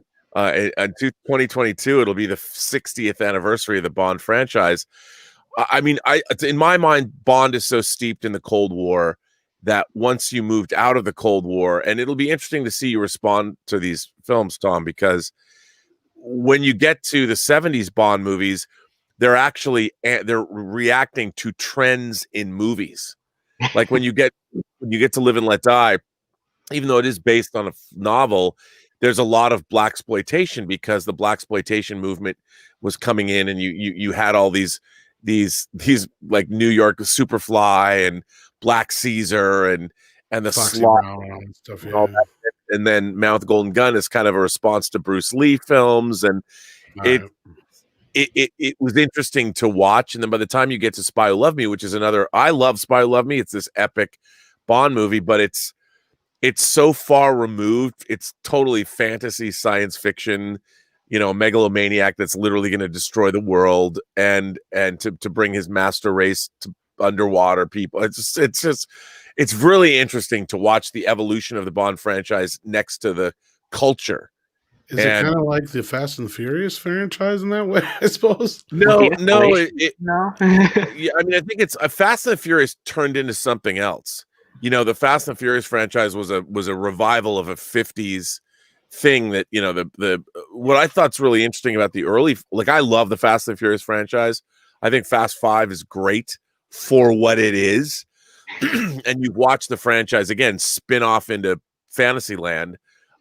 C: in 2022. It'll be the 60th anniversary of the Bond franchise. I mean, in my mind, Bond is so steeped in the Cold War that once you moved out of the Cold War, and it'll be interesting to see you respond to these films, Tom, because when you get to the 70s Bond movies, they're reacting to trends in movies. Like when you get to Live and Let Die, even though it is based on a novel, there's a lot of blaxploitation because the blaxploitation movement was coming in, and you had all these like New York Superfly and Black Caesar and the
A: Foxy
C: slot
A: Brown and stuff.
C: and all
A: Yeah.
C: that. And then Man with the Golden Gun is kind of a response to Bruce Lee films, and
A: Right.
C: it was interesting to watch. And then by the time you get to Spy Who Loved Me, which is another, I love Spy Who Loved Me. It's this epic Bond movie, but it's so far removed. It's totally fantasy, science fiction, megalomaniac that's literally going to destroy the world and to bring his master race to underwater people. It's really interesting to watch the evolution of the Bond franchise next to the culture.
A: Is it kind of like the Fast and Furious franchise in that way, I suppose?
C: No.
B: No.
C: Yeah, I mean, I think it's Fast and Furious turned into something else. The Fast and Furious franchise was a revival of a 50s thing that, the what I thought's really interesting about the early, like, I love the Fast and Furious franchise. I think Fast 5 is great for what it is. And you watch the franchise again spin off into Fantasyland.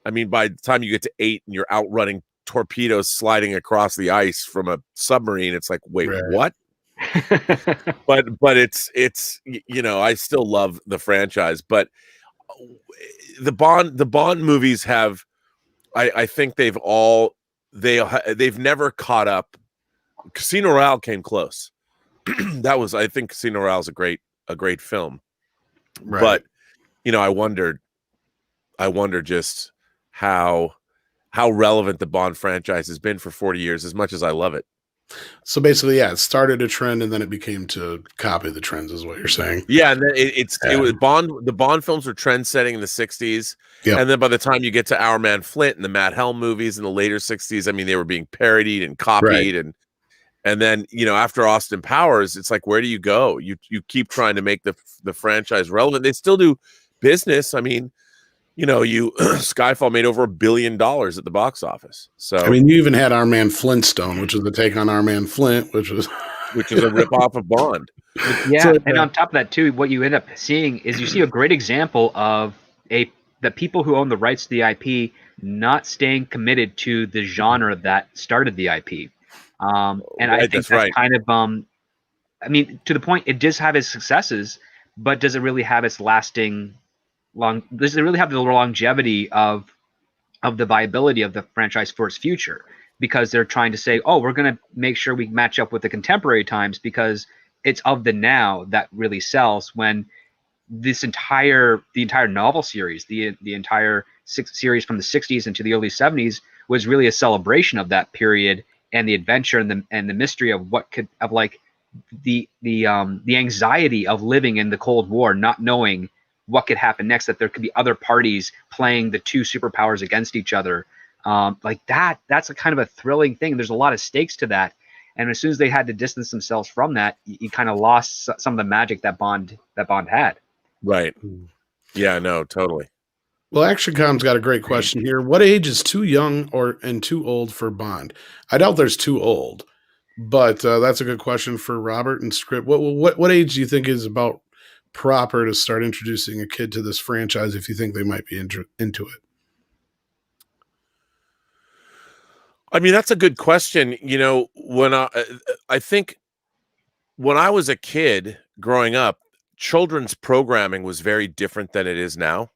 C: I mean, by the time you get to 8 and you're outrunning torpedoes sliding across the ice from a submarine, it's like, wait,
A: Right.
C: what? but it's I still love the franchise, but the Bond movies have, I think they've never caught up. Casino Royale came close. I think Casino Royale is a great film.
A: Right.
C: But I wonder just how relevant the Bond franchise has been for 40 years, as much as I love it.
A: So basically, yeah, it started a trend and then it became to copy the trends, is what you're saying.
C: Yeah, and then it was Bond. The Bond films were trend setting in the 60s.
A: Yep.
C: And then by the time you get to Our Man Flint and the Matt Helm movies in the later 60s, I mean, they were being parodied and copied.
A: Right.
C: And then, after Austin Powers, it's like, where do you go? You keep trying to make the franchise relevant. They still do business. I mean, Skyfall made over $1 billion at the box office. So
A: I mean, you even had Our Man Flintstone, which was the take on Our Man Flint, which is
C: a rip-off of Bond.
B: Yeah, so, and on top of that too, what you end up seeing is you see a great example of the people who own the rights to the IP not staying committed to the genre that started the IP. And I think that's
C: right.
B: kind of I mean, to the point, it does have its successes, but does it really have its lasting does it really have the longevity of the viability of the franchise for its future? Because they're trying to say, oh, we're going to make sure we match up with the contemporary times because it's of the now that really sells, when the entire novel series, the entire series from the 60s into the early 70s was really a celebration of that period and the adventure and the mystery of the anxiety of living in the Cold War, not knowing what could happen next, that there could be other parties playing the two superpowers against each other. That's a kind of a thrilling thing. There's a lot of stakes to that. And as soon as they had to distance themselves from that, you kind of lost some of the magic that Bond had.
C: Right. Yeah, no, totally.
A: Well, ActionCom's got a great question here. What age is too young and too old for Bond? I doubt there's too old, but that's a good question for Robert and Script. What age do you think is about proper to start introducing a kid to this franchise if you think they might be into it?
C: I mean, that's a good question. You know, when I think when I was a kid growing up, children's programming was very different than it is now.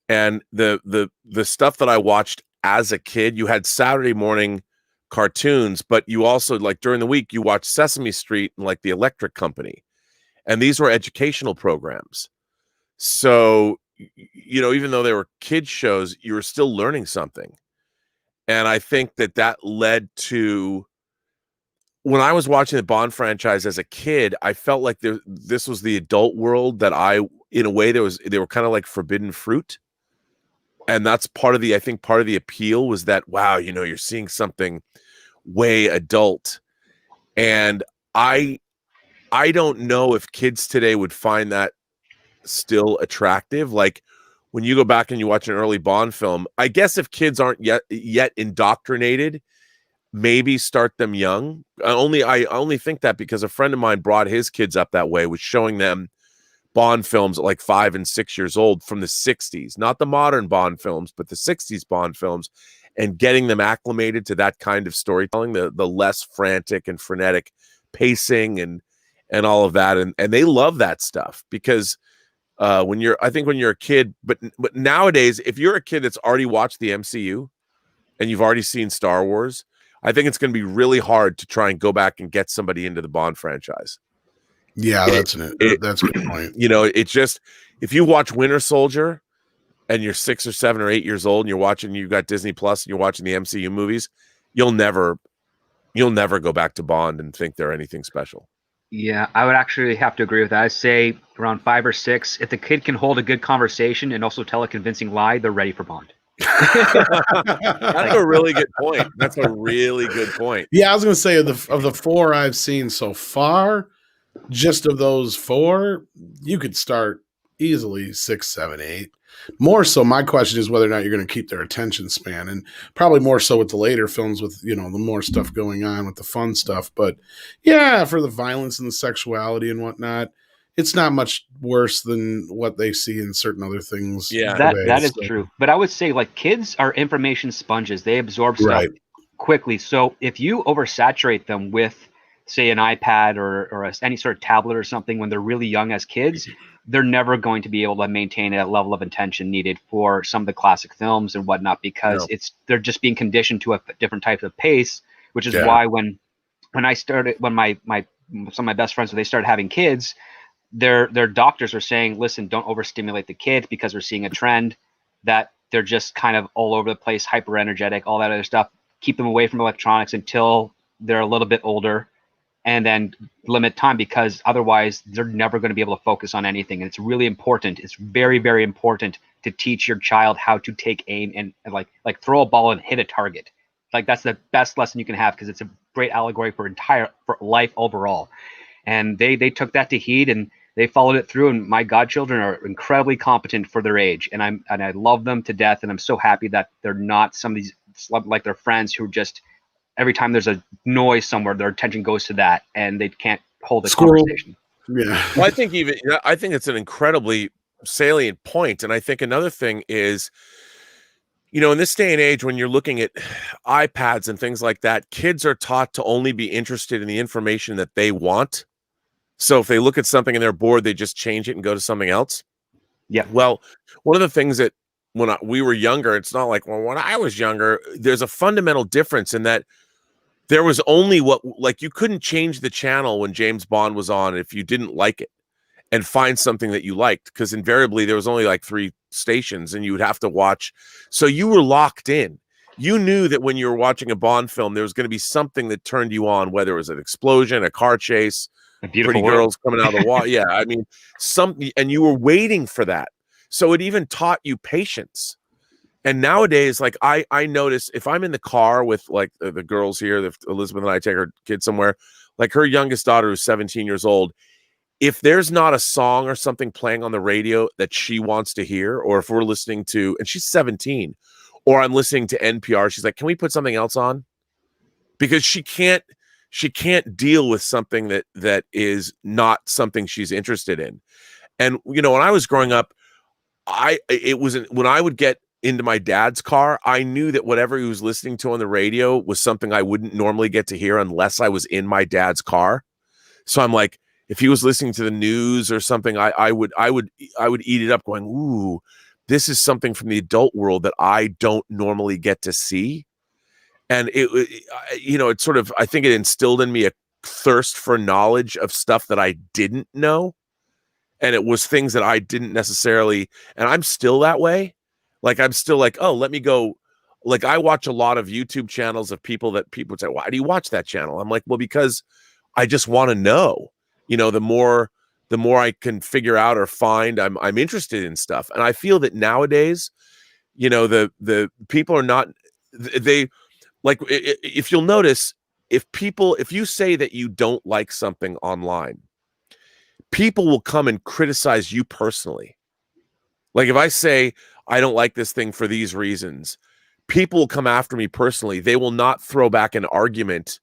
C: And the stuff that I watched as a kid, you had Saturday morning cartoons, but you also, like, during the week you watched Sesame Street and like the Electric Company, and these were educational programs. So you know, even though they were kids shows, you were still learning something. And I think that led to, when I was watching the Bond franchise as a kid, I felt like this was the adult world that in a way, they were kind of like forbidden fruit. And that's I think part of the appeal was that, wow, you know, you're seeing something way adult. And I don't know if kids today would find that still attractive. Like, when you go back and you watch an early Bond film, I guess if kids aren't yet indoctrinated, maybe start them young. I only think that because a friend of mine brought his kids up that way, was showing them Bond films at like 5 and 6 years old from the 60s, not the modern Bond films, but the 60s Bond films, and getting them acclimated to that kind of storytelling, the less frantic and frenetic pacing and all of that. And they love that stuff because when you're a kid, but nowadays, if you're a kid that's already watched the MCU and you've already seen Star Wars, I think it's going to be really hard to try and go back and get somebody into the Bond franchise.
A: Yeah, that's a good point.
C: You know, it's just, if you watch Winter Soldier and you're 6 or 7 or 8 years old and you've got Disney Plus and you're watching the MCU movies, you'll never go back to Bond and think they're anything special.
B: Yeah, I would actually have to agree with that. I say around 5 or 6. If the kid can hold a good conversation and also tell a convincing lie, they're ready for Bond.
C: That's a really good point. That's a really good point.
A: Yeah, I was going to say, of the 4 I've seen so far, just of those 4, you could start easily 6, 7, 8. More so, my question is whether or not you're going to keep their attention span, and probably more so with the later films with, you know, the more stuff going on with the fun stuff. But yeah, for the violence and the sexuality and whatnot, it's not much worse than what they see in certain other things.
C: Yeah,
B: that is true. But I would say, like, kids are information sponges. They absorb stuff quickly. So if you oversaturate them with, say, an iPad or any sort of tablet or something when they're really young as kids, they're never going to be able to maintain a level of attention needed for some of the classic films and whatnot, because they're just being conditioned to a different type of pace, which is why when my some of my best friends, when they started having kids, their doctors are saying, listen, don't overstimulate the kids, because we're seeing a trend that they're just kind of all over the place, hyper energetic, all that other stuff. Keep them away from electronics until they're a little bit older, and then limit time, because otherwise they're never going to be able to focus on anything. And it's really important. It's very, very important to teach your child how to take aim and like throw a ball and hit a target. Like, that's the best lesson you can have, because it's a great allegory for life overall. And they took that to heed and they followed it through. And my godchildren are incredibly competent for their age, and I love them to death. And I'm so happy that they're not some of these, like, their friends who just, every time there's a noise somewhere, their attention goes to that and they can't hold a conversation.
A: Yeah.
C: Well, I think it's an incredibly salient point. And I think another thing is, you know, in this day and age, when you're looking at iPads and things like that, kids are taught to only be interested in the information that they want. So if they look at something and they're bored, they just change it and go to something else.
B: Yeah.
C: Well, one of the things that when we were younger, it's not like, well, when I was younger, there's a fundamental difference in that there was only you couldn't change the channel when James Bond was on if you didn't like it and find something that you liked, because invariably there was only like 3 stations and you would have to watch. So you were locked in. You knew that when you were watching a Bond film, there was going to be something that turned you on, whether it was an explosion, a car chase, pretty girls coming out of the water. Yeah, I mean, something, and you were waiting for that. So it even taught you patience. And nowadays, like, I notice if I'm in the car with like the girls here, if Elizabeth and I take her kid somewhere, like her youngest daughter who's 17 years old, if there's not a song or something playing on the radio that she wants to hear, or if we're listening to, and she's 17, or I'm listening to NPR, she's like, can we put something else on? Because she can't deal with something that is not something she's interested in. And, you know, when I was growing up, when I would get into my dad's car, I knew that whatever he was listening to on the radio was something I wouldn't normally get to hear unless I was in my dad's car. So I'm like, if he was listening to the news or something, I would eat it up going, ooh, this is something from the adult world that I don't normally get to see. And it sort of, I think it instilled in me a thirst for knowledge of stuff that I didn't know. And it was things that I didn't necessarily, and I'm still that way. Like, I'm still like, oh, let me go. Like, I watch a lot of YouTube channels of people say, why do you watch that channel? I'm like, well, because I just want to know, you know, the more I can figure out or find, I'm interested in stuff. And I feel that nowadays, you know, the people are not, they like, if you'll notice, if you say that you don't like something online, people will come and criticize you personally. Like, if I say I don't like this thing for these reasons, people will come after me personally. They will not throw back an argument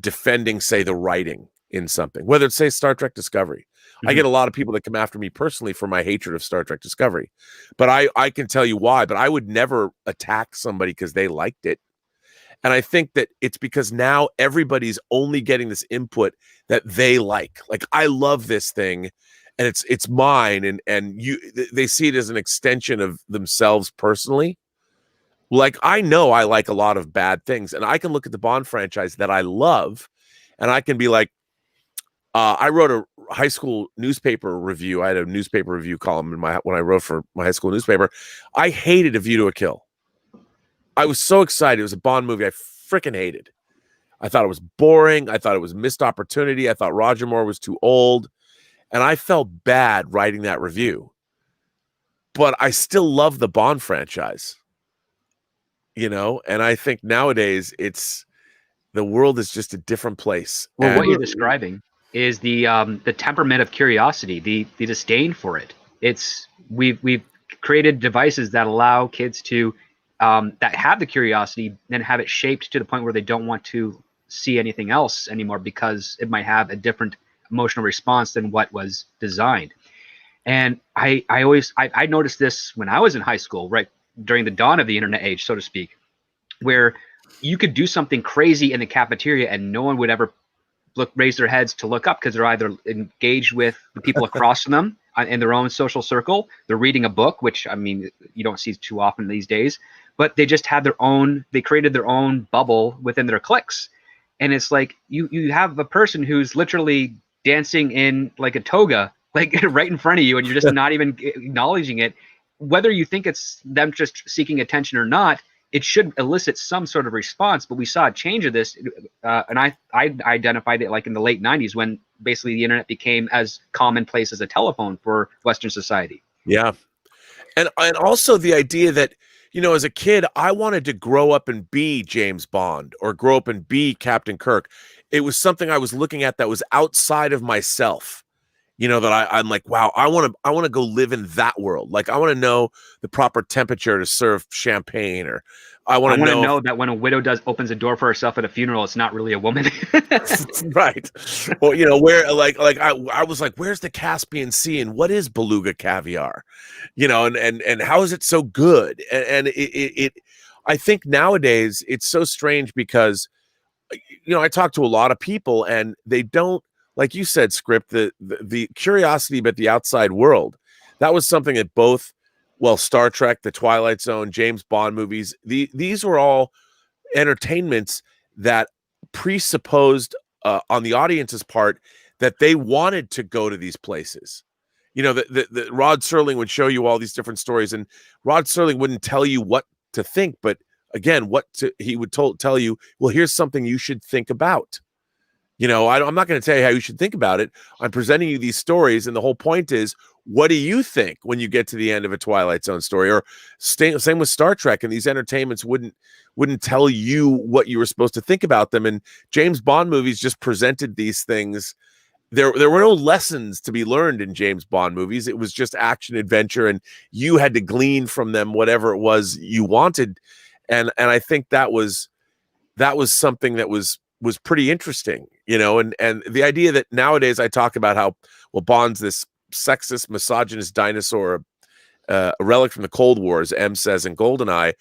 C: defending, say, the writing in something, whether it's, say, Star Trek Discovery. I get a lot of people that come after me personally for my hatred of Star Trek Discovery. But I can tell you why, but I would never attack somebody because they liked it. And I think that it's because now everybody's only getting this input that they like. Like, I love this thing and it's mine, and they see it as an extension of themselves personally. Like, I know I like a lot of bad things, and I can look at the Bond franchise that I love, and I can be like, I wrote a high school newspaper review. I had a newspaper review column when I wrote for my high school newspaper. I hated A View to a Kill. I was so excited. It was a Bond movie I freaking hated. I thought it was boring. I thought it was missed opportunity. I thought Roger Moore was too old. And I felt bad writing that review. But I still love the Bond franchise. You know? And I think nowadays the world is just a different place.
B: Well, what you're describing is the temperament of curiosity, the disdain for it. We've created devices that allow kids to that have the curiosity and have it shaped to the point where they don't want to see anything else anymore because it might have a different emotional response than what was designed. And I noticed this when I was in high school, right during the dawn of the internet age, so to speak, where you could do something crazy in the cafeteria and no one would ever raise their heads to look up because they're either engaged with the people across from them in their own social circle. They're reading a book, which, I mean, you don't see too often these days, but they just had they created their own bubble within their cliques. And it's like, you have a person who's literally dancing in like a toga, like right in front of you, and you're just not even acknowledging it. Whether you think it's them just seeking attention or not, it should elicit some sort of response. But we saw a change of this, and I identified it like in the late 90s when basically the internet became as commonplace as a telephone for Western society.
C: Yeah. And also the idea that, you know, as a kid, I wanted to grow up and be James Bond or grow up and be Captain Kirk. It was something I was looking at that was outside of myself. You know, that I'm like, wow, I want to go live in that world. Like, I want to know the proper temperature to serve champagne, or I want to know
B: that when a widow opens a door for herself at a funeral, it's not really a woman.
C: Right. Well, you know, where like I was like, where's the Caspian Sea and what is beluga caviar? You know, and how is it so good? And it I think nowadays it's so strange because, you know, I talk to a lot of people and they don't, like you said, Script, the curiosity about the outside world. That was something that both, well, Star Trek, The Twilight Zone, James Bond movies, these were all entertainments that presupposed on the audience's part that they wanted to go to these places. You know, the Rod Serling would show you all these different stories, and Rod Serling wouldn't tell you what to think, but again, he would tell you, well, here's something you should think about. You know, I'm not going to tell you how you should think about it. I'm presenting you these stories, and the whole point is, what do you think when you get to the end of a Twilight Zone story? Or same with Star Trek, and these entertainments wouldn't tell you what you were supposed to think about them. And James Bond movies just presented these things there were no lessons to be learned in James Bond movies. It was just action adventure, and you had to glean from them whatever it was you wanted. And I think that was something that was pretty interesting, and the idea that nowadays I talk about how, well, Bond's this sexist, misogynist dinosaur, a relic from the Cold War, as M says in GoldenEye,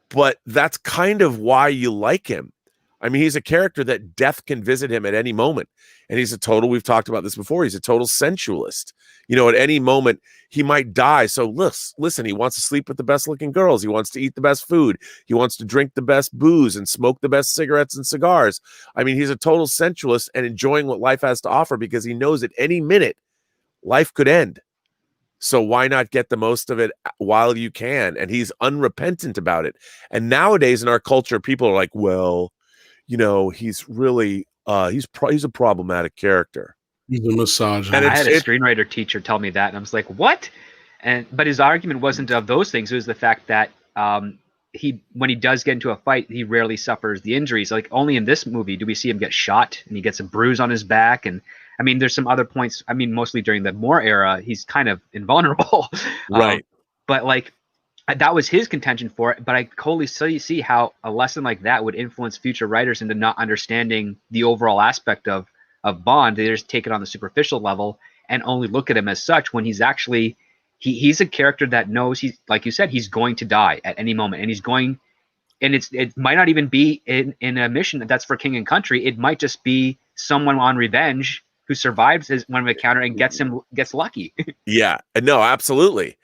C: but that's kind of why you like him. I mean, he's a character that death can visit him at any moment. And we've talked about this before, he's a total sensualist. At any moment he might die. So listen, he wants to sleep with the best looking girls. He wants to eat the best food. He wants to drink the best booze and smoke the best cigarettes and cigars. I mean, he's a total sensualist and enjoying what life has to offer because he knows at any minute life could end. So why not get the most of it while you can? And he's unrepentant about it. And nowadays in our culture, people are like, well, he's really he's a problematic character.
A: He's a misogynist.
B: And I had a screenwriter teacher tell me that, and I was like, what? But his argument wasn't of those things. It was the fact that when he does get into a fight, he rarely suffers the injuries. Like, only in this movie do we see him get shot, and he gets a bruise on his back. And I mean, there's some other points. I mean, mostly during the Moore era, he's kind of invulnerable.
C: Right.
B: But like, that was his contention for it. But I totally see how a lesson like that would influence future writers into not understanding the overall aspect of Bond. They just take it on the superficial level and only look at him as such, when he's actually he's a character that knows he's, like you said, he's going to die at any moment, and he's going, and it might not even be in a mission that's for king and country. It might just be someone on revenge who survives one encounter and gets lucky.
C: Yeah, no, absolutely.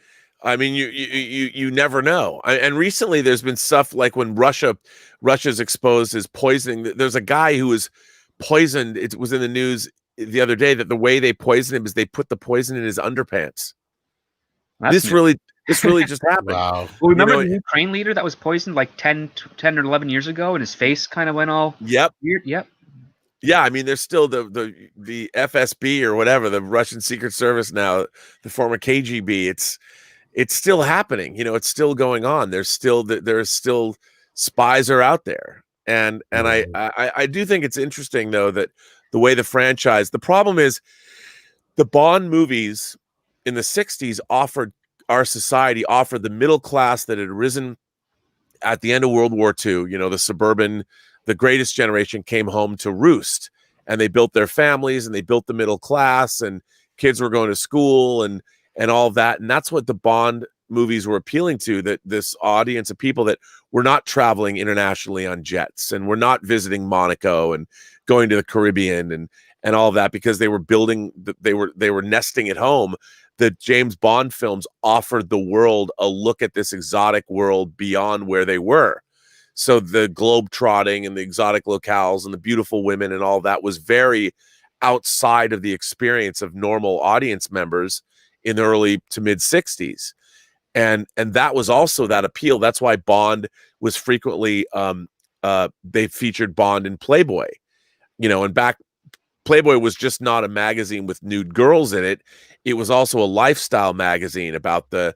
C: I mean, you never know. And recently there's been stuff like when Russia's exposed as poisoning. There's a guy who was poisoned. It was in the news the other day that the way they poisoned him is they put the poison in his underpants. This really just happened.
A: Wow.
B: Well, remember the Ukraine leader that was poisoned like 10 or 11 years ago, and his face kind of went all weird? Yep.
C: Yeah, I mean, there's still the FSB or whatever, the Russian Secret Service now, the former KGB. It's still happening. It's still going on. There's still spies are out there. And I do think it's interesting, though, that the way the franchise, the problem is the Bond movies in the 60s offered the middle class that had arisen at the end of World War II. The greatest generation came home to roost, and they built their families and they built the middle class, and kids were going to school and all of that. And that's what the Bond movies were appealing to, that this audience of people that were not traveling internationally on jets and were not visiting Monaco and going to the Caribbean and all of that, because they were they were nesting at home. The James Bond films offered the world a look at this exotic world beyond where they were. So the globe trotting and the exotic locales and the beautiful women and all that was very outside of the experience of normal audience members in the early to mid 60s. And that was also that appeal. That's why Bond was frequently they featured Bond in Playboy, and back Playboy was just not a magazine with nude girls in it. It was also a lifestyle magazine about the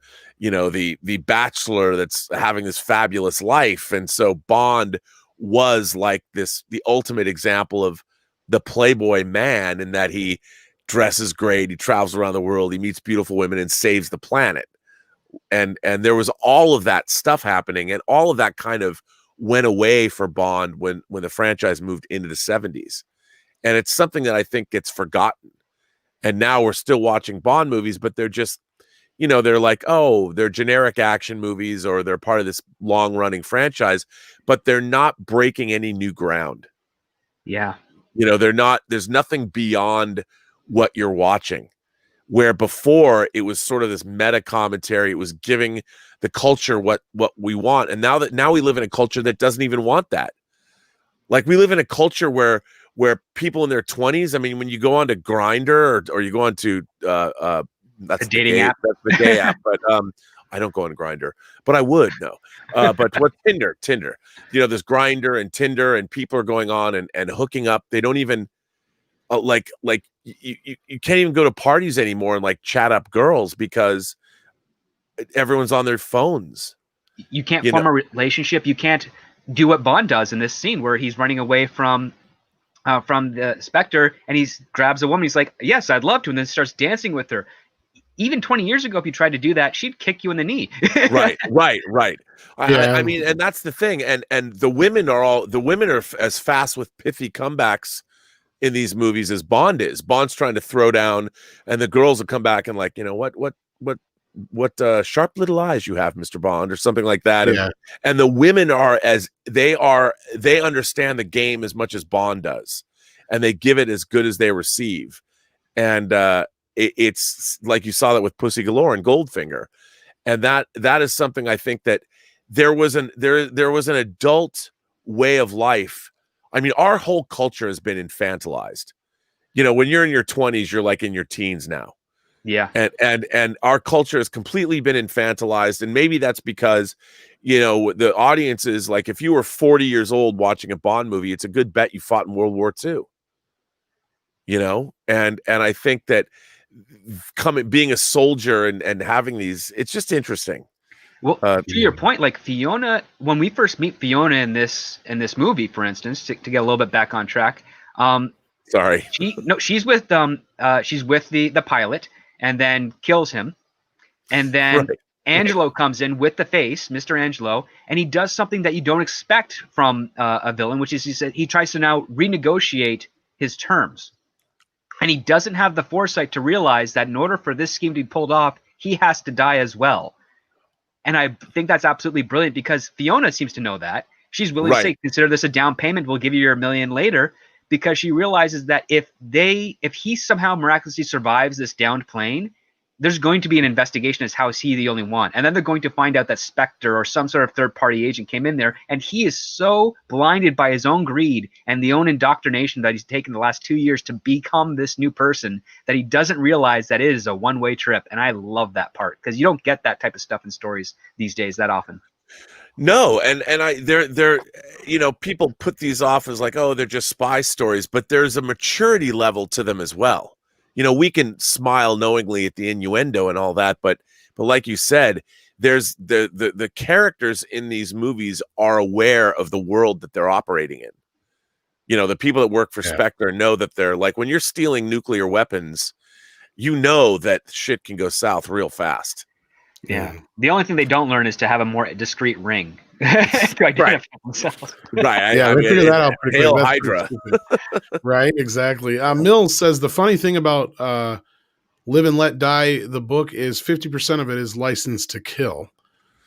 C: bachelor that's having this fabulous life. And so Bond was like the ultimate example of the Playboy man, in that he dresses great, he travels around the world, he meets beautiful women and saves the planet. And there was all of that stuff happening, and all of that kind of went away for Bond when the franchise moved into the 70s. And it's something that I think gets forgotten. And now we're still watching Bond movies, but they're just, they're like, oh, they're generic action movies, or they're part of this long running franchise, but they're not breaking any new ground.
B: Yeah.
C: They're not, there's nothing beyond what you're watching. Where before it was sort of this meta commentary, it was giving the culture what we want. And now we live in a culture that doesn't even want that. Like, we live in a culture where people in their 20s, I mean, when you go on to Grindr or you go on to that's
B: a dating app.
C: That's the gay app, but I don't go on Grindr, but I would but what Tinder, there's Grindr and Tinder, and people are going on and hooking up. They don't even you can't even go to parties anymore and like chat up girls, because everyone's on their phones.
B: You can't form a relationship. You can't do what Bond does in this scene, where he's running away from from the Spectre, and he grabs a woman. He's like, "Yes, I'd love to," and then starts dancing with her. Even 20 years ago, if you tried to do that, she'd kick you in the knee.
C: Right.
A: Yeah.
C: I mean, and that's the thing. And the women are as fast with pithy comebacks in these movies as Bond is. Bond's trying to throw down, and the girls will come back and like, what sharp little eyes you have, Mr. Bond, or something like that.
A: Yeah.
C: And the women they understand the game as much as Bond does, and they give it as good as they receive. And it's like you saw that with Pussy Galore and Goldfinger. And that is something I think that there was an adult way of life. I mean, our whole culture has been infantilized. When you're in your 20s, you're like in your teens now.
B: Yeah.
C: And our culture has completely been infantilized. And maybe that's because, the audience is like, if you were 40 years old watching a Bond movie, it's a good bet you fought in World War II. And I think that being a soldier and having these, it's just interesting.
B: Well, to your point, like Fiona, when we first meet Fiona in this movie, for instance, to get a little bit back on track.
C: Sorry.
B: She's with the pilot and then kills him. And then
C: Right.
B: Angelo comes in with the face, Mr. Angelo, and he does something that you don't expect from a villain, which is he tries to now renegotiate his terms. And he doesn't have the foresight to realize that in order for this scheme to be pulled off, he has to die as well. And I think that's absolutely brilliant because Fiona seems to know that. She's willing to say, consider this a down payment. We'll give you your $1 million later, because she realizes that if he somehow miraculously survives this downed plane, there's going to be an investigation as how is he the only one. And then they're going to find out that Spectre or some sort of third-party agent came in there, and he is so blinded by his own greed and the own indoctrination that he's taken the last 2 years to become this new person that he doesn't realize that it is a one-way trip. And I love that part because you don't get that type of stuff in stories these days that often.
C: No, and they're people put these off as like, oh, they're just spy stories, but there's a maturity level to them as well. We can smile knowingly at the innuendo and all that, but like you said, there's the characters in these movies are aware of the world that they're operating in. The people that work for Spectre know that they're like, when you're stealing nuclear weapons, that shit can go south real fast.
B: Yeah. The only thing they don't learn is to have a more discreet ring to identify themselves.
C: Right.
A: We figured that out pretty
C: Hail
A: quick.
C: Hydra.
A: Right, exactly. Mills says the funny thing about Live and Let Die, the book, is 50% of it is License to Kill.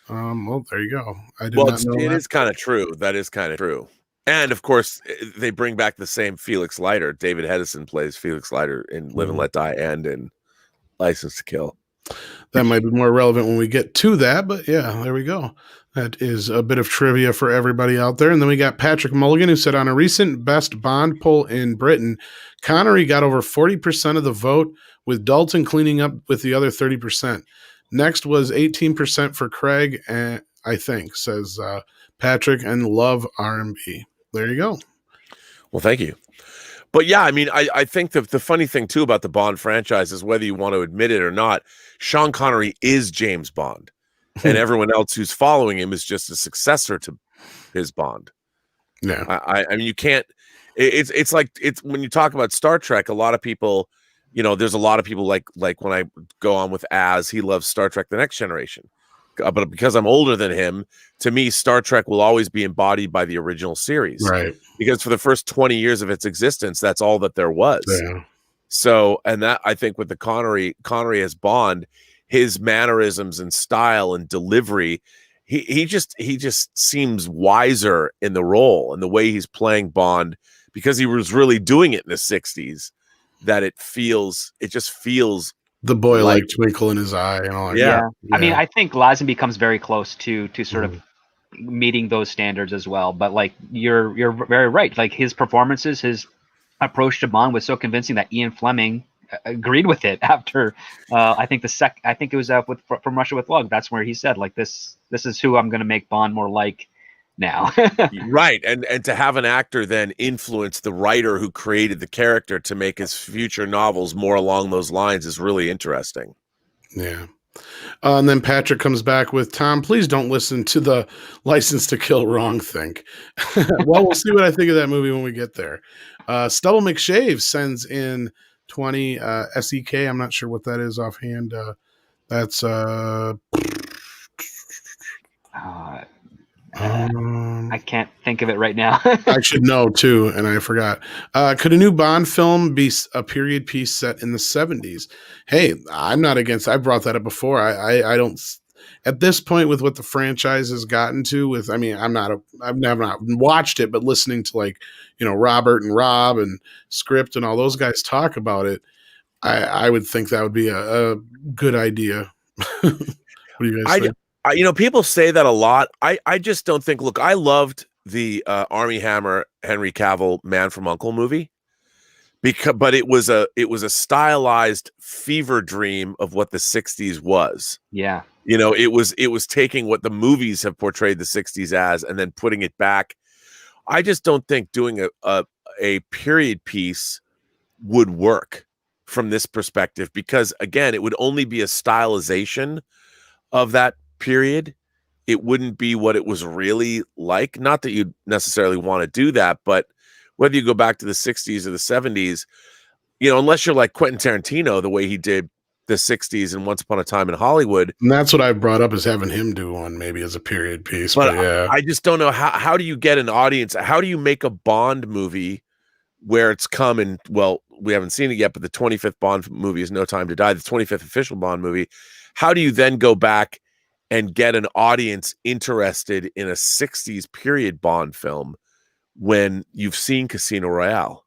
A: Well, there you go. I did not know that.
C: Is kind of true. That is kind of true. And of course, they bring back the same Felix Leiter. David Hedison plays Felix Leiter in Live and Let Die and in License to Kill.
A: That might be more relevant when we get to that, but yeah, there we go. That is a bit of trivia for everybody out there. And then we got Patrick Mulligan, who said on a recent Best Bond poll in Britain, Connery got over 40% of the vote, with Dalton cleaning up with the other 30%. Next was 18% for Craig, I think, says Patrick, and love R&B. There you go.
C: Well, thank you. But yeah, I mean, I think the funny thing too about the Bond franchise is, whether you want to admit it or not, Sean Connery is James Bond, and everyone else who's following him is just a successor to his Bond.
A: Yeah,
C: I mean, you can't. It's like when you talk about Star Trek, a lot of people, there's a lot of people like when I go on with he loves Star Trek: The Next Generation. But because I'm older than him, to me, Star Trek will always be embodied by the original series.
A: Right.
C: Because for the first 20 years of its existence, that's all that there was. Yeah. So, and that, I think with the Connery as Bond, his mannerisms and style and delivery, he just seems wiser in the role and the way he's playing Bond, because he was really doing it in the 60s, that it just feels
A: the boy like twinkle in his eye and all that.
B: Yeah. I mean, I think Lazenby comes very close to sort of meeting those standards as well. But like you're very right. Like his performances, his approach to Bond was so convincing that Ian Fleming agreed with it after I think it was From Russia with Love. That's where he said, like, this is who I'm going to make Bond more like now.
C: Right. And to have an actor then influence the writer who created the character to make his future novels more along those lines is really interesting.
A: Yeah. And then Patrick comes back with, Tom, please don't listen to the License to Kill wrong think. Well, we'll see what I think of that movie when we get there. Stubble McShave sends in 20 SEK. I'm not sure what that is offhand. That's
B: I can't think of it right now.
A: I should know too, and I forgot. Could a new Bond film be a period piece set in the 70s? Hey, I'm not against. I brought that up before. I don't. At this point, with what the franchise has gotten to, I've never watched it, but listening to like Robert and Robb and Script and all those guys talk about it, I would think that would be a good idea. What do you guys think?
C: People say that a lot. I just don't think. Look, I loved the Army Hammer Henry Cavill Man from U.N.C.L.E. movie but it was a stylized fever dream of what the 60s was.
B: Yeah,
C: it was taking what the movies have portrayed the 60s as and then putting it back. I just don't think doing a period piece would work from this perspective because again, it would only be a stylization of that period. It wouldn't be what it was really like. Not that you'd necessarily want to do that, but whether you go back to the 60s or the 70s, unless you're like Quentin Tarantino, the way he did the 60s and Once Upon a Time in Hollywood.
A: And that's what I brought up, is having him do one maybe as a period piece. But yeah.
C: I just don't know how do you get an audience? How do you make a Bond movie where it's come and, well, we haven't seen it yet, but the 25th Bond movie is No Time to Die, the 25th official Bond movie. How do you then go back and get an audience interested in a 60s period Bond film when you've seen Casino Royale?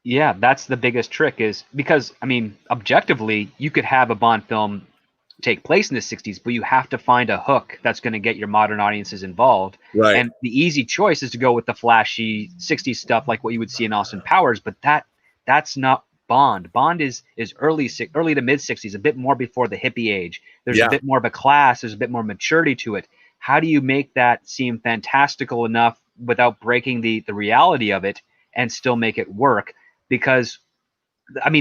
B: Yeah, that's the biggest trick, is because, objectively, you could have a Bond film take place in the 60s, but you have to find a hook that's going to get your modern audiences involved.
C: Right.
B: And the easy choice is to go with the flashy 60s stuff like what you would see in Austin Powers, but that's not Bond. Bond is early to mid 60s, a bit more before the hippie age. There's a bit more of a class, there's a bit more maturity to it. How do you make that seem fantastical enough without breaking the reality of it and still make it work? Because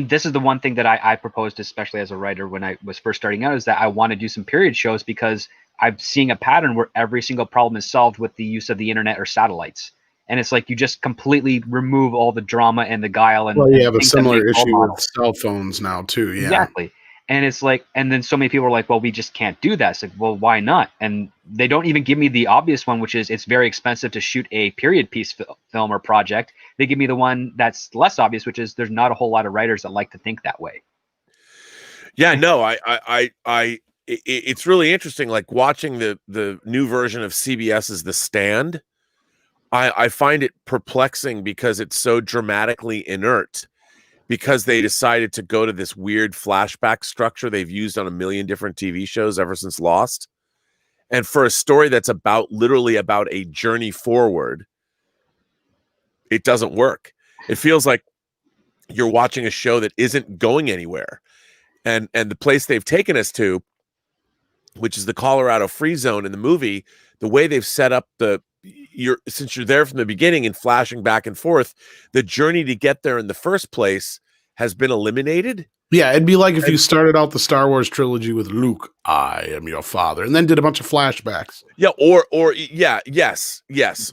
B: this is the one thing that I proposed, especially as a writer when I was first starting out, is that I want to do some period shows because I'm seeing a pattern where every single problem is solved with the use of the internet or satellites. And it's like you just completely remove all the drama and the guile. And
A: you have a similar issue with cell phones now too. Yeah,
B: exactly. And it's like, and then so many people are like, well, we just can't do that. It's like, well, why not? And they don't even give me the obvious one, which is it's very expensive to shoot a period piece film or project. They give me the one that's less obvious, which is there's not a whole lot of writers that like to think that way.
C: Yeah, no, it's really interesting. Like watching the new version of CBS's The Stand, I find it perplexing because it's so dramatically inert, because they decided to go to this weird flashback structure they've used on a million different TV shows ever since Lost. And for a story that's literally about a journey forward, it doesn't work. It feels like you're watching a show that isn't going anywhere. And the place they've taken us to, which is the Colorado Free Zone in the movie, the way they've set up since you're there from the beginning and flashing back and forth, the journey to get there in the first place has been eliminated.
A: Yeah, it'd be like if you started out the Star Wars trilogy with Luke, I am your father, and then did a bunch of flashbacks.
C: Yeah, yes.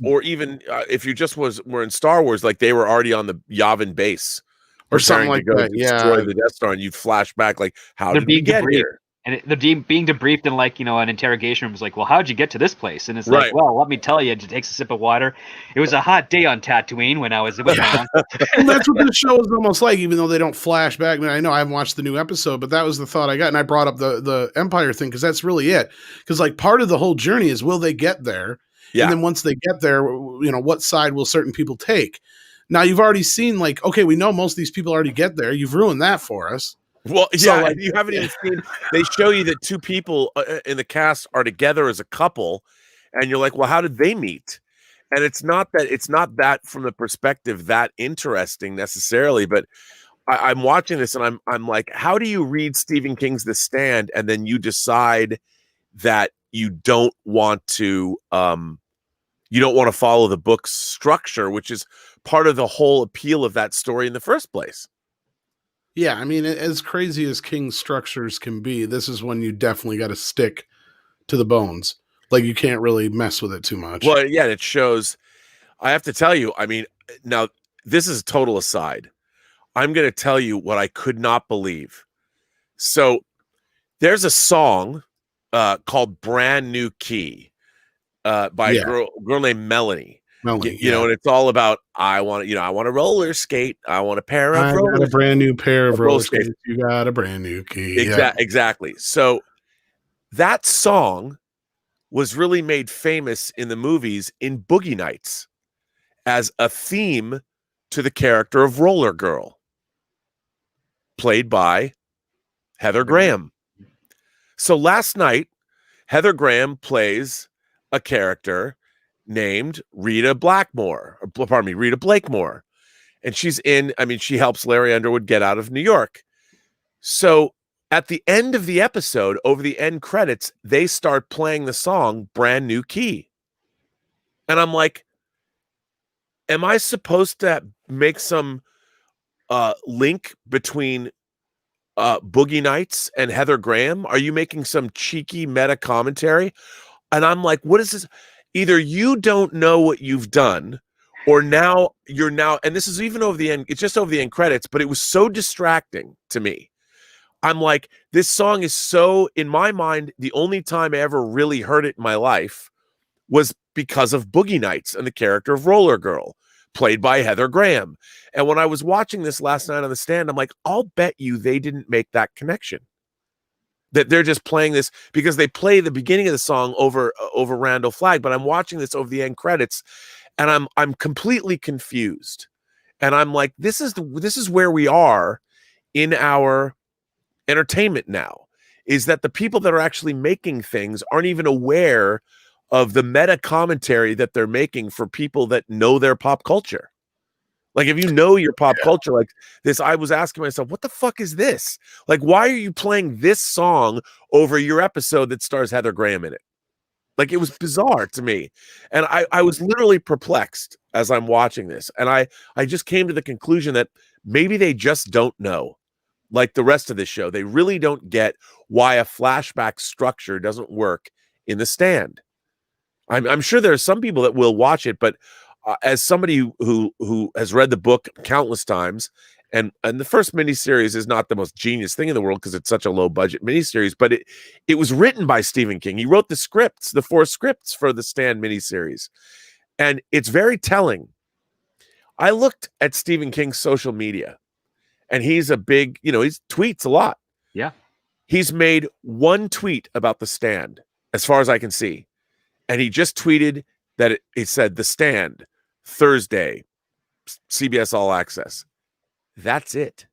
C: Or even if you just were in Star Wars, like they were already on the Yavin base
A: or something like that.
C: Destroy the Death Star, and you'd flash back like, how did we get here?
B: And they're being debriefed in like, an interrogation room. Is like, well, how'd you get to this place? And it's like, well, let me tell you. It takes a sip of water. It was a hot day on Tatooine when I was with my uncle.
A: And that's what this show is almost like, even though they don't flash back. I know I haven't watched the new episode, but that was the thought I got. And I brought up the Empire thing because that's really it. Because like part of the whole journey is, will they get there? Yeah. And then once they get there, what side will certain people take? Now you've already seen like, okay, we know most of these people already get there. You've ruined that for us.
C: Well, yeah, you haven't even seen. They show you that two people in the cast are together as a couple, and you're like, well, how did they meet? And it's not that from the perspective that interesting necessarily, but I'm watching this and I'm like, how do you read Stephen King's The Stand and then you decide that you don't want to follow the book's structure, which is part of the whole appeal of that story in the first place?
A: Yeah, I mean, as crazy as King's structures can be, this is when you definitely got to stick to the bones. Like you can't really mess with it too much.
C: Well, yeah, it shows. I have to tell you, I mean, now this is a total aside. I'm going to tell you what I could not believe. So there's a song called Brand New Key by a
A: Yeah,
C: girl named Melanie.
A: Melanie.
C: You know, and it's all about I want to roller skate. I want a pair of
A: I got
C: roller
A: a brand new pair of roller
C: skates.
A: skates. You got a brand new key.
C: Exactly. So that song was really made famous in the movies in Boogie Nights as a theme to the character of Roller Girl, played by Heather Graham. So last night, Heather Graham plays a character named Rita Blakemore. And she helps Larry Underwood get out of New York. So at the end of the episode, over the end credits, they start playing the song Brand New Key. And I'm like, am I supposed to make some link between Boogie Nights and Heather Graham? Are you making some cheeky meta commentary? And I'm like, what is this? Either you don't know what you've done, or now and this is even over the end, it's just over the end credits, but it was so distracting to me. I'm like, this song is so, in my mind, the only time I ever really heard it in my life was because of Boogie Nights and the character of Roller Girl, played by Heather Graham. And when I was watching this last night on the stand, I'm like, I'll bet you they didn't make that connection. That they're just playing this because they play the beginning of the song over Randall Flagg, but I'm watching this over the end credits, and I'm completely confused. And I'm like, this is where we are in our entertainment now, is that the people that are actually making things aren't even aware of the meta commentary that they're making for people that know their pop culture. Like, if you know your pop culture like this, I was asking myself, what the fuck is this? Like, why are you playing this song over your episode that stars Heather Graham in it? Like, it was bizarre to me. And I was literally perplexed as I'm watching this. And I just came to the conclusion that maybe they just don't know. Like the rest of this show, they really don't get why a flashback structure doesn't work in The Stand. I'm sure there are some people that will watch it, but as somebody who has read the book countless times, and the first miniseries is not the most genius thing in the world because it's such a low budget miniseries, but it was written by Stephen King. He wrote the 4 scripts for the Stand miniseries, and it's very telling. I looked at Stephen King's social media, and he's a big, he tweets a lot.
B: Yeah.
C: He's made one tweet about The Stand, as far as I can see. And he just tweeted that it said The Stand, Thursday, CBS All Access. That's it.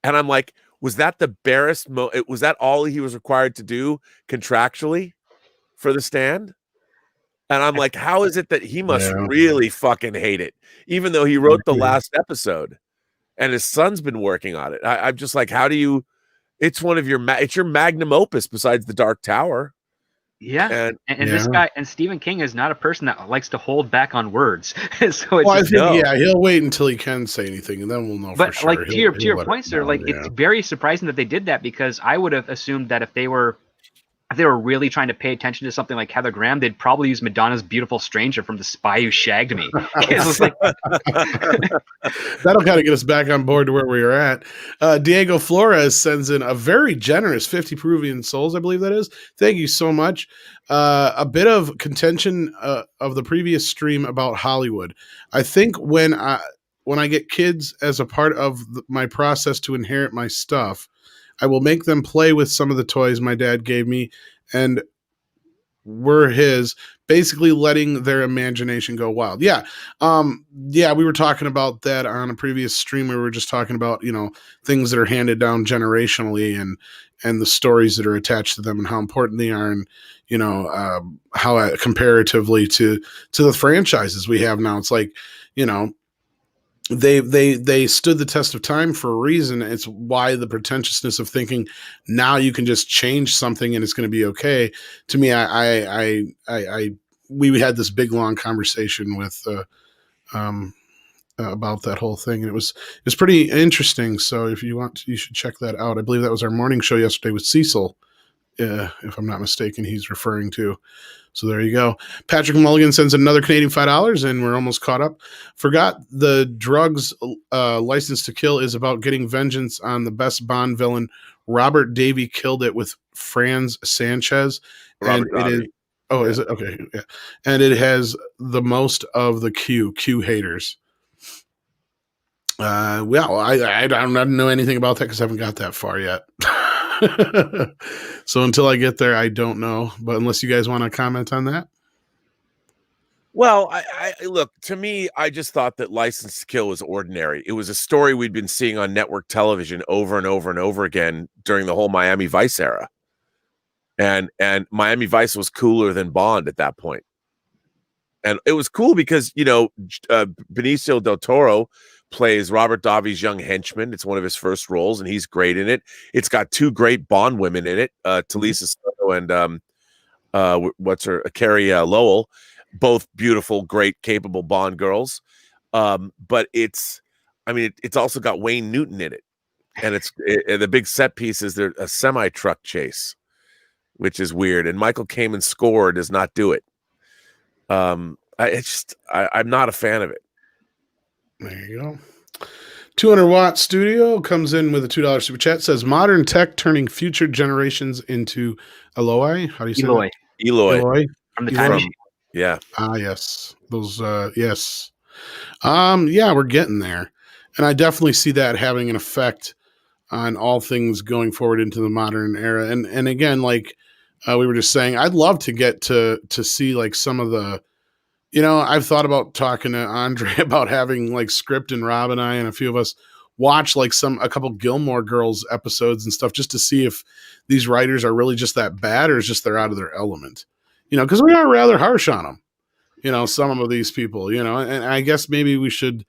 C: And I'm like, was that the barest was that all he was required to do contractually for The Stand? And I'm like, how is it that he must really fucking hate it, even though he wrote the last episode and his son's been working on it? I'm just like, how do you? It's one of it's your magnum opus besides The Dark Tower.
B: Yeah, and this guy, and Stephen King is not a person that likes to hold back on words. So it's
A: I think, he'll wait until he can say anything, and then we'll know for sure.
B: But like to your point, sir, like it's very surprising that they did that, because I would have assumed that if they were really trying to pay attention to something like Heather Graham, they'd probably use Madonna's Beautiful Stranger from The Spy Who Shagged Me. Like...
A: That'll kind of get us back on board to where we were at. Diego Flores sends in a very generous 50 Peruvian souls, I believe that is. Thank you so much. A bit of contention of the previous stream about Hollywood. I think when I get kids as a part of my process to inherit my stuff, I will make them play with some of the toys my dad gave me and were his, basically letting their imagination go wild. Yeah. We were talking about that on a previous stream where we were just talking about, things that are handed down generationally and the stories that are attached to them and how important they are, and, how comparatively to the franchises we have now. It's like, they stood the test of time for a reason. It's why the pretentiousness of thinking now you can just change something and it's going to be okay. To me, we had this big long conversation with about that whole thing. And it was pretty interesting. So if you want, you should check that out. I believe that was our morning show yesterday with Cecil, if I'm not mistaken. He's referring to. So there you go. Patrick Mulligan sends another Canadian $5, and we're almost caught up. Forgot the drugs License to Kill is about getting vengeance on the best Bond villain. Robert Davi killed it with Franz Sanchez. And it is. Oh, is it? Okay. Yeah. And it has the most of the Q haters. Well, I don't know anything about that because I haven't got that far yet. So until I get there, I don't know. But unless you guys want to comment on that.
C: Well, I look, to me, I just thought that License to Kill was ordinary. It was a story we'd been seeing on network television over and over and over again during the whole Miami Vice era. And Miami Vice was cooler than Bond at that point. And it was cool because, Benicio del Toro plays Robert Davi's young henchman. It's one of his first roles, and he's great in it. It's got two great Bond women in it, Talisa Soto and Carrie Lowell, both beautiful, great, capable Bond girls. But it's also got Wayne Newton in it, and the big set piece is there a semi-truck chase, which is weird. And Michael Kamen's score does not do it. I'm not a fan of it.
A: There you go. 200-watt studio comes in with a $2 super chat. Says modern tech turning future generations into Eloy. How do you say that?
C: Eloy.
B: From the time machine.
C: Yeah.
A: Yes. Those. Yes. Yeah, we're getting there, and I definitely see that having an effect on all things going forward into the modern era. And again, like we were just saying, I'd love to get to see like some of the. I've thought about talking to Andre about having like Script and Rob and I and a few of us watch like a couple Gilmore Girls episodes and stuff just to see if these writers are really just that bad or is just they're out of their element. Because we are rather harsh on them. Some of these people. And I guess maybe we should.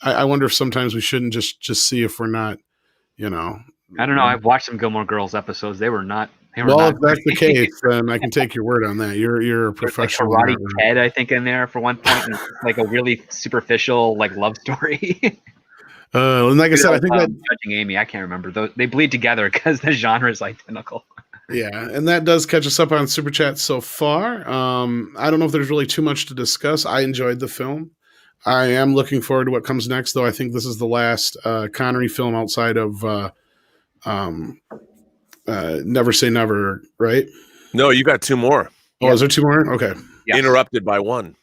A: I wonder if sometimes we shouldn't just see if we're not.
B: I don't know. I've watched some Gilmore Girls episodes. They were not.
A: Well, if that's the case, then I can take your word on that. You're a professional.
B: Like Karate Ted, I think, in there for one point, and like a really superficial like love story.
A: And like I said, I think that
B: Judging Amy, I can't remember. They bleed together because the genre is identical.
A: Yeah, and that does catch us up on Super Chat so far. I don't know if there's really too much to discuss. I enjoyed the film. I am looking forward to what comes next, though. I think this is the last Connery film outside of Never Say Never, right?
C: No, you got two more.
A: Oh, is there two more? Okay.
B: Yes.
C: Interrupted by one.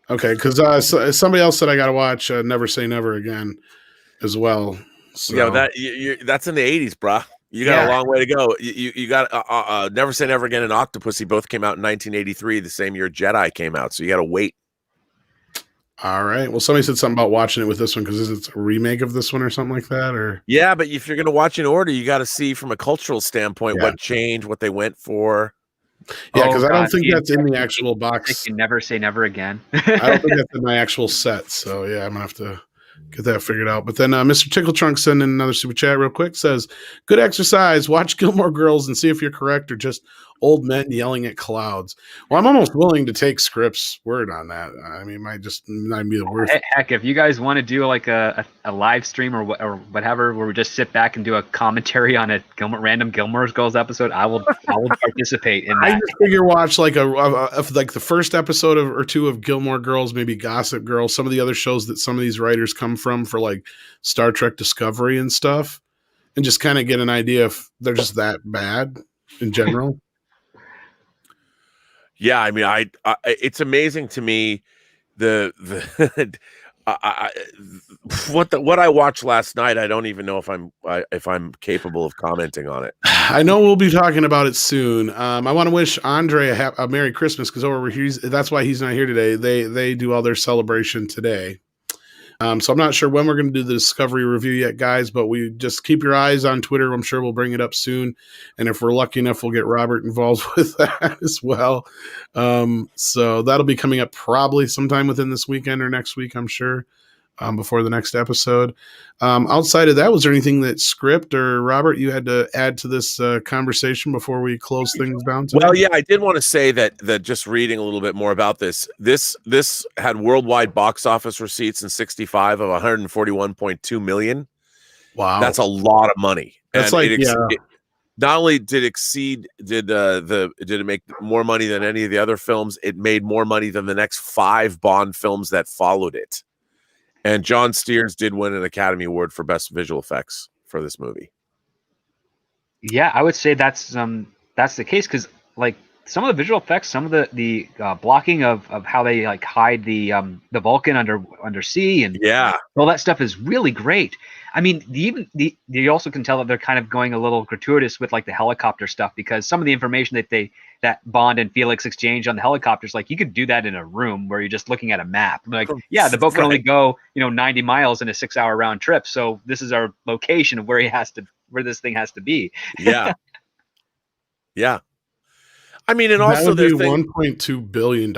A: Okay, because somebody else said I got to watch Never Say Never again as well. So.
C: Yeah, that's in the 80s, brah. You got a long way to go. You got Never Say Never Again and Octopussy both came out in 1983, the same year Jedi came out. So you got to wait.
A: All right. Well, somebody said something about watching it with this one because it's a remake of this one or something like that, or
C: yeah. But if you're going to watch in order, you got to see from a cultural standpoint what changed, what they went for.
A: Yeah, because I don't think that's in the actual box.
B: You never say never again.
A: I don't think that's in my actual set. So yeah, I'm gonna have to get that figured out. But then Mr. Tickle Trunk sent in another super chat real quick. Says, "Good exercise. Watch Gilmore Girls and see if you're correct or just old men yelling at clouds." Well, I'm almost willing to take Script's word on that. I mean, it might just not be the worst.
B: Heck, if you guys want to do like a live stream or whatever, where we just sit back and do a commentary on a random Gilmore Girls episode, I will participate in that.
A: I just figure watch like like the first episode or two of Gilmore Girls, maybe Gossip Girl, some of the other shows that some of these writers come from for like Star Trek Discovery and stuff, and just kind of get an idea if they're just that bad in general.
C: Yeah, I mean, I it's amazing to me what I watched last night. I don't even know if I'm capable of commenting on it.
A: I know we'll be talking about it soon. I want to wish Andre a Merry Christmas because over here that's why he's not here today. They do all their celebration today. So I'm not sure when we're going to do the Discovery review yet, guys, but we just keep your eyes on Twitter. I'm sure we'll bring it up soon. And if we're lucky enough, we'll get Robert involved with that as well. So that'll be coming up probably sometime within this weekend or next week, I'm sure. before the next episode. Outside of that, was there anything that Script or Robert you had to add to this conversation before we close things down today?
C: Well, yeah, I did want to say that just reading a little bit more about this had worldwide box office receipts in 65 of 141.2 million.
A: Wow,
C: that's a lot of money.
A: That's
C: and
A: it
C: not only did it make more money than any of the other films, it made more money than the next 5 Bond films that followed it. And John Steers did win an Academy Award for Best Visual Effects for this movie.
B: Yeah, I would say that's the case, because like some of the visual effects, some of the blocking of how they like hide the Vulcan under sea and all that stuff is really great. I mean, you also can tell that they're kind of going a little gratuitous with like the helicopter stuff, because some of the information that Bond and Felix exchange on the helicopters, like you could do that in a room where you're just looking at a map. Like, yeah, the boat can only go 90 miles in a 6-hour round trip, so this is our location of where this thing has to be.
C: Yeah. I mean, and
A: that
C: also
A: would be
C: there's
A: $1.2 billion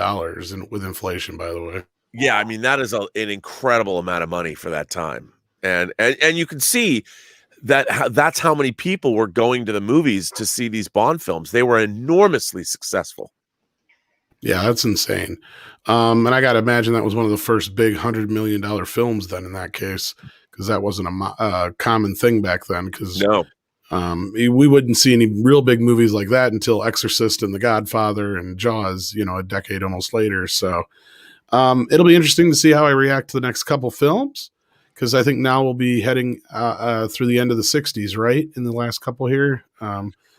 A: with inflation, by the way.
C: Yeah, I mean, that is an incredible amount of money for that time. And you can see that's how many people were going to the movies to see these Bond films. They were enormously successful.
A: Yeah, that's insane. And I got to imagine that was one of the first big $100 million films then in that case, because that wasn't a common thing back then. Because
C: no.
A: We wouldn't see any real big movies like that until Exorcist and The Godfather and Jaws, a decade almost later. So it'll be interesting to see how I react to the next couple films, because I think now we'll be heading through the end of the 60s, right? In the last couple here.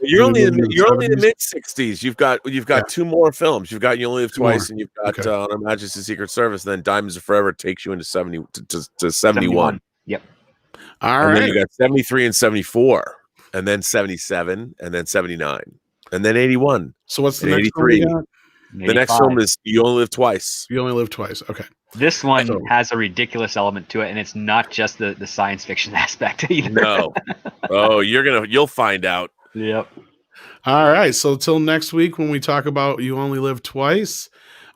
C: You're only in the mid 60s. You've got 2 more films. You've got You Only Live Twice, and you've got On Her Majesty's Secret Service. And then Diamonds Are Forever takes you into 71.
B: Yep.
A: All
C: and
A: right.
C: Then you got 73 and 74, and then 77, and then 79, and then 81.
A: So what's the next
C: 83?
A: One?
C: The next film is You Only Live Twice.
A: You Only Live Twice. Okay.
B: This one has a ridiculous element to it, and it's not just the science fiction aspect either.
C: No. Oh, you'll find out.
B: Yep.
A: All right. So till next week when we talk about You Only Live Twice,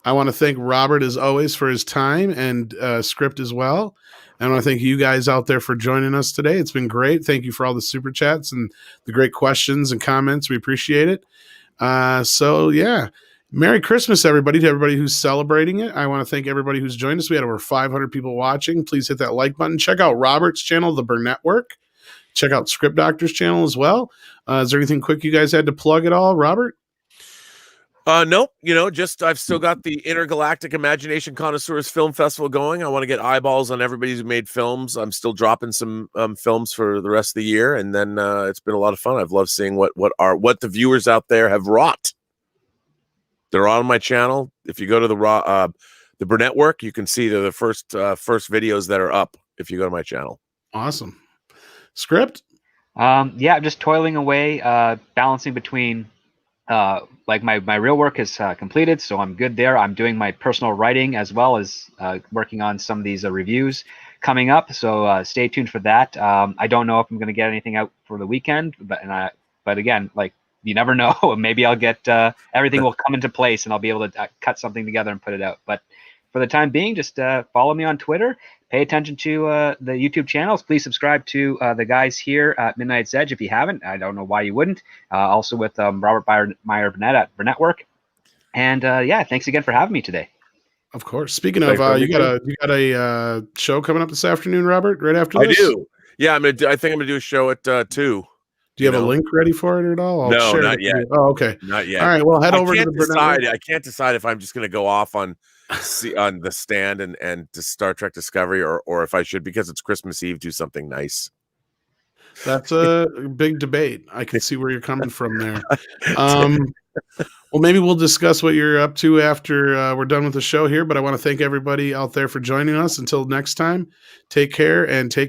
A: I want to thank Robert as always for his time, and Script as well. And I want to thank you guys out there for joining us today. It's been great. Thank you for all the super chats and the great questions and comments. We appreciate it. So yeah. Merry Christmas, everybody, to everybody who's celebrating it. I want to thank everybody who's joined us. We had over 500 people watching. Please hit that like button. Check out Robert's channel, The Burnettwork. Check out Script Doctor's channel as well. Is there anything quick you guys had to plug at all, Robert?
C: No, I've still got the Intergalactic Imagination Connoisseurs Film Festival going. I want to get eyeballs on everybody who's made films. I'm still dropping some films for the rest of the year, and then it's been a lot of fun. I've loved seeing what the viewers out there have wrought. They're on my channel. If you go to the Burnettwork, you can see the first videos that are up if you go to my channel.
A: Awesome. Script?
B: I'm just toiling away, balancing between like my real work is completed, so I'm good there. I'm doing my personal writing as well as working on some of these reviews coming up, so stay tuned for that. I don't know if I'm going to get anything out for the weekend, but again, like, you never know. Maybe I'll get everything will come into place and I'll be able to cut something together and put it out. But for the time being, just follow me on Twitter. Pay attention to the YouTube channels. Please subscribe to the guys here at Midnight's Edge if you haven't. I don't know why you wouldn't. Also with Robert Meyer Burnett at Burnettwork. And thanks again for having me today.
A: Of course. Speaking of, you got a show coming up this afternoon, Robert. Right after this.
C: I do. Yeah, I think I'm gonna do a show at 2.
A: Do you have a link ready for it at all?
C: No, not yet.
A: Oh, okay.
C: Not yet.
A: All right. Well, head over to the Burnettwork.
C: I can't decide if I'm just going to go off on the stand and to Star Trek Discovery, or if I should, because it's Christmas Eve, do something nice.
A: That's a big debate. I can see where you're coming from there. Well, maybe we'll discuss what you're up to after we're done with the show here. But I want to thank everybody out there for joining us. Until next time, take care and take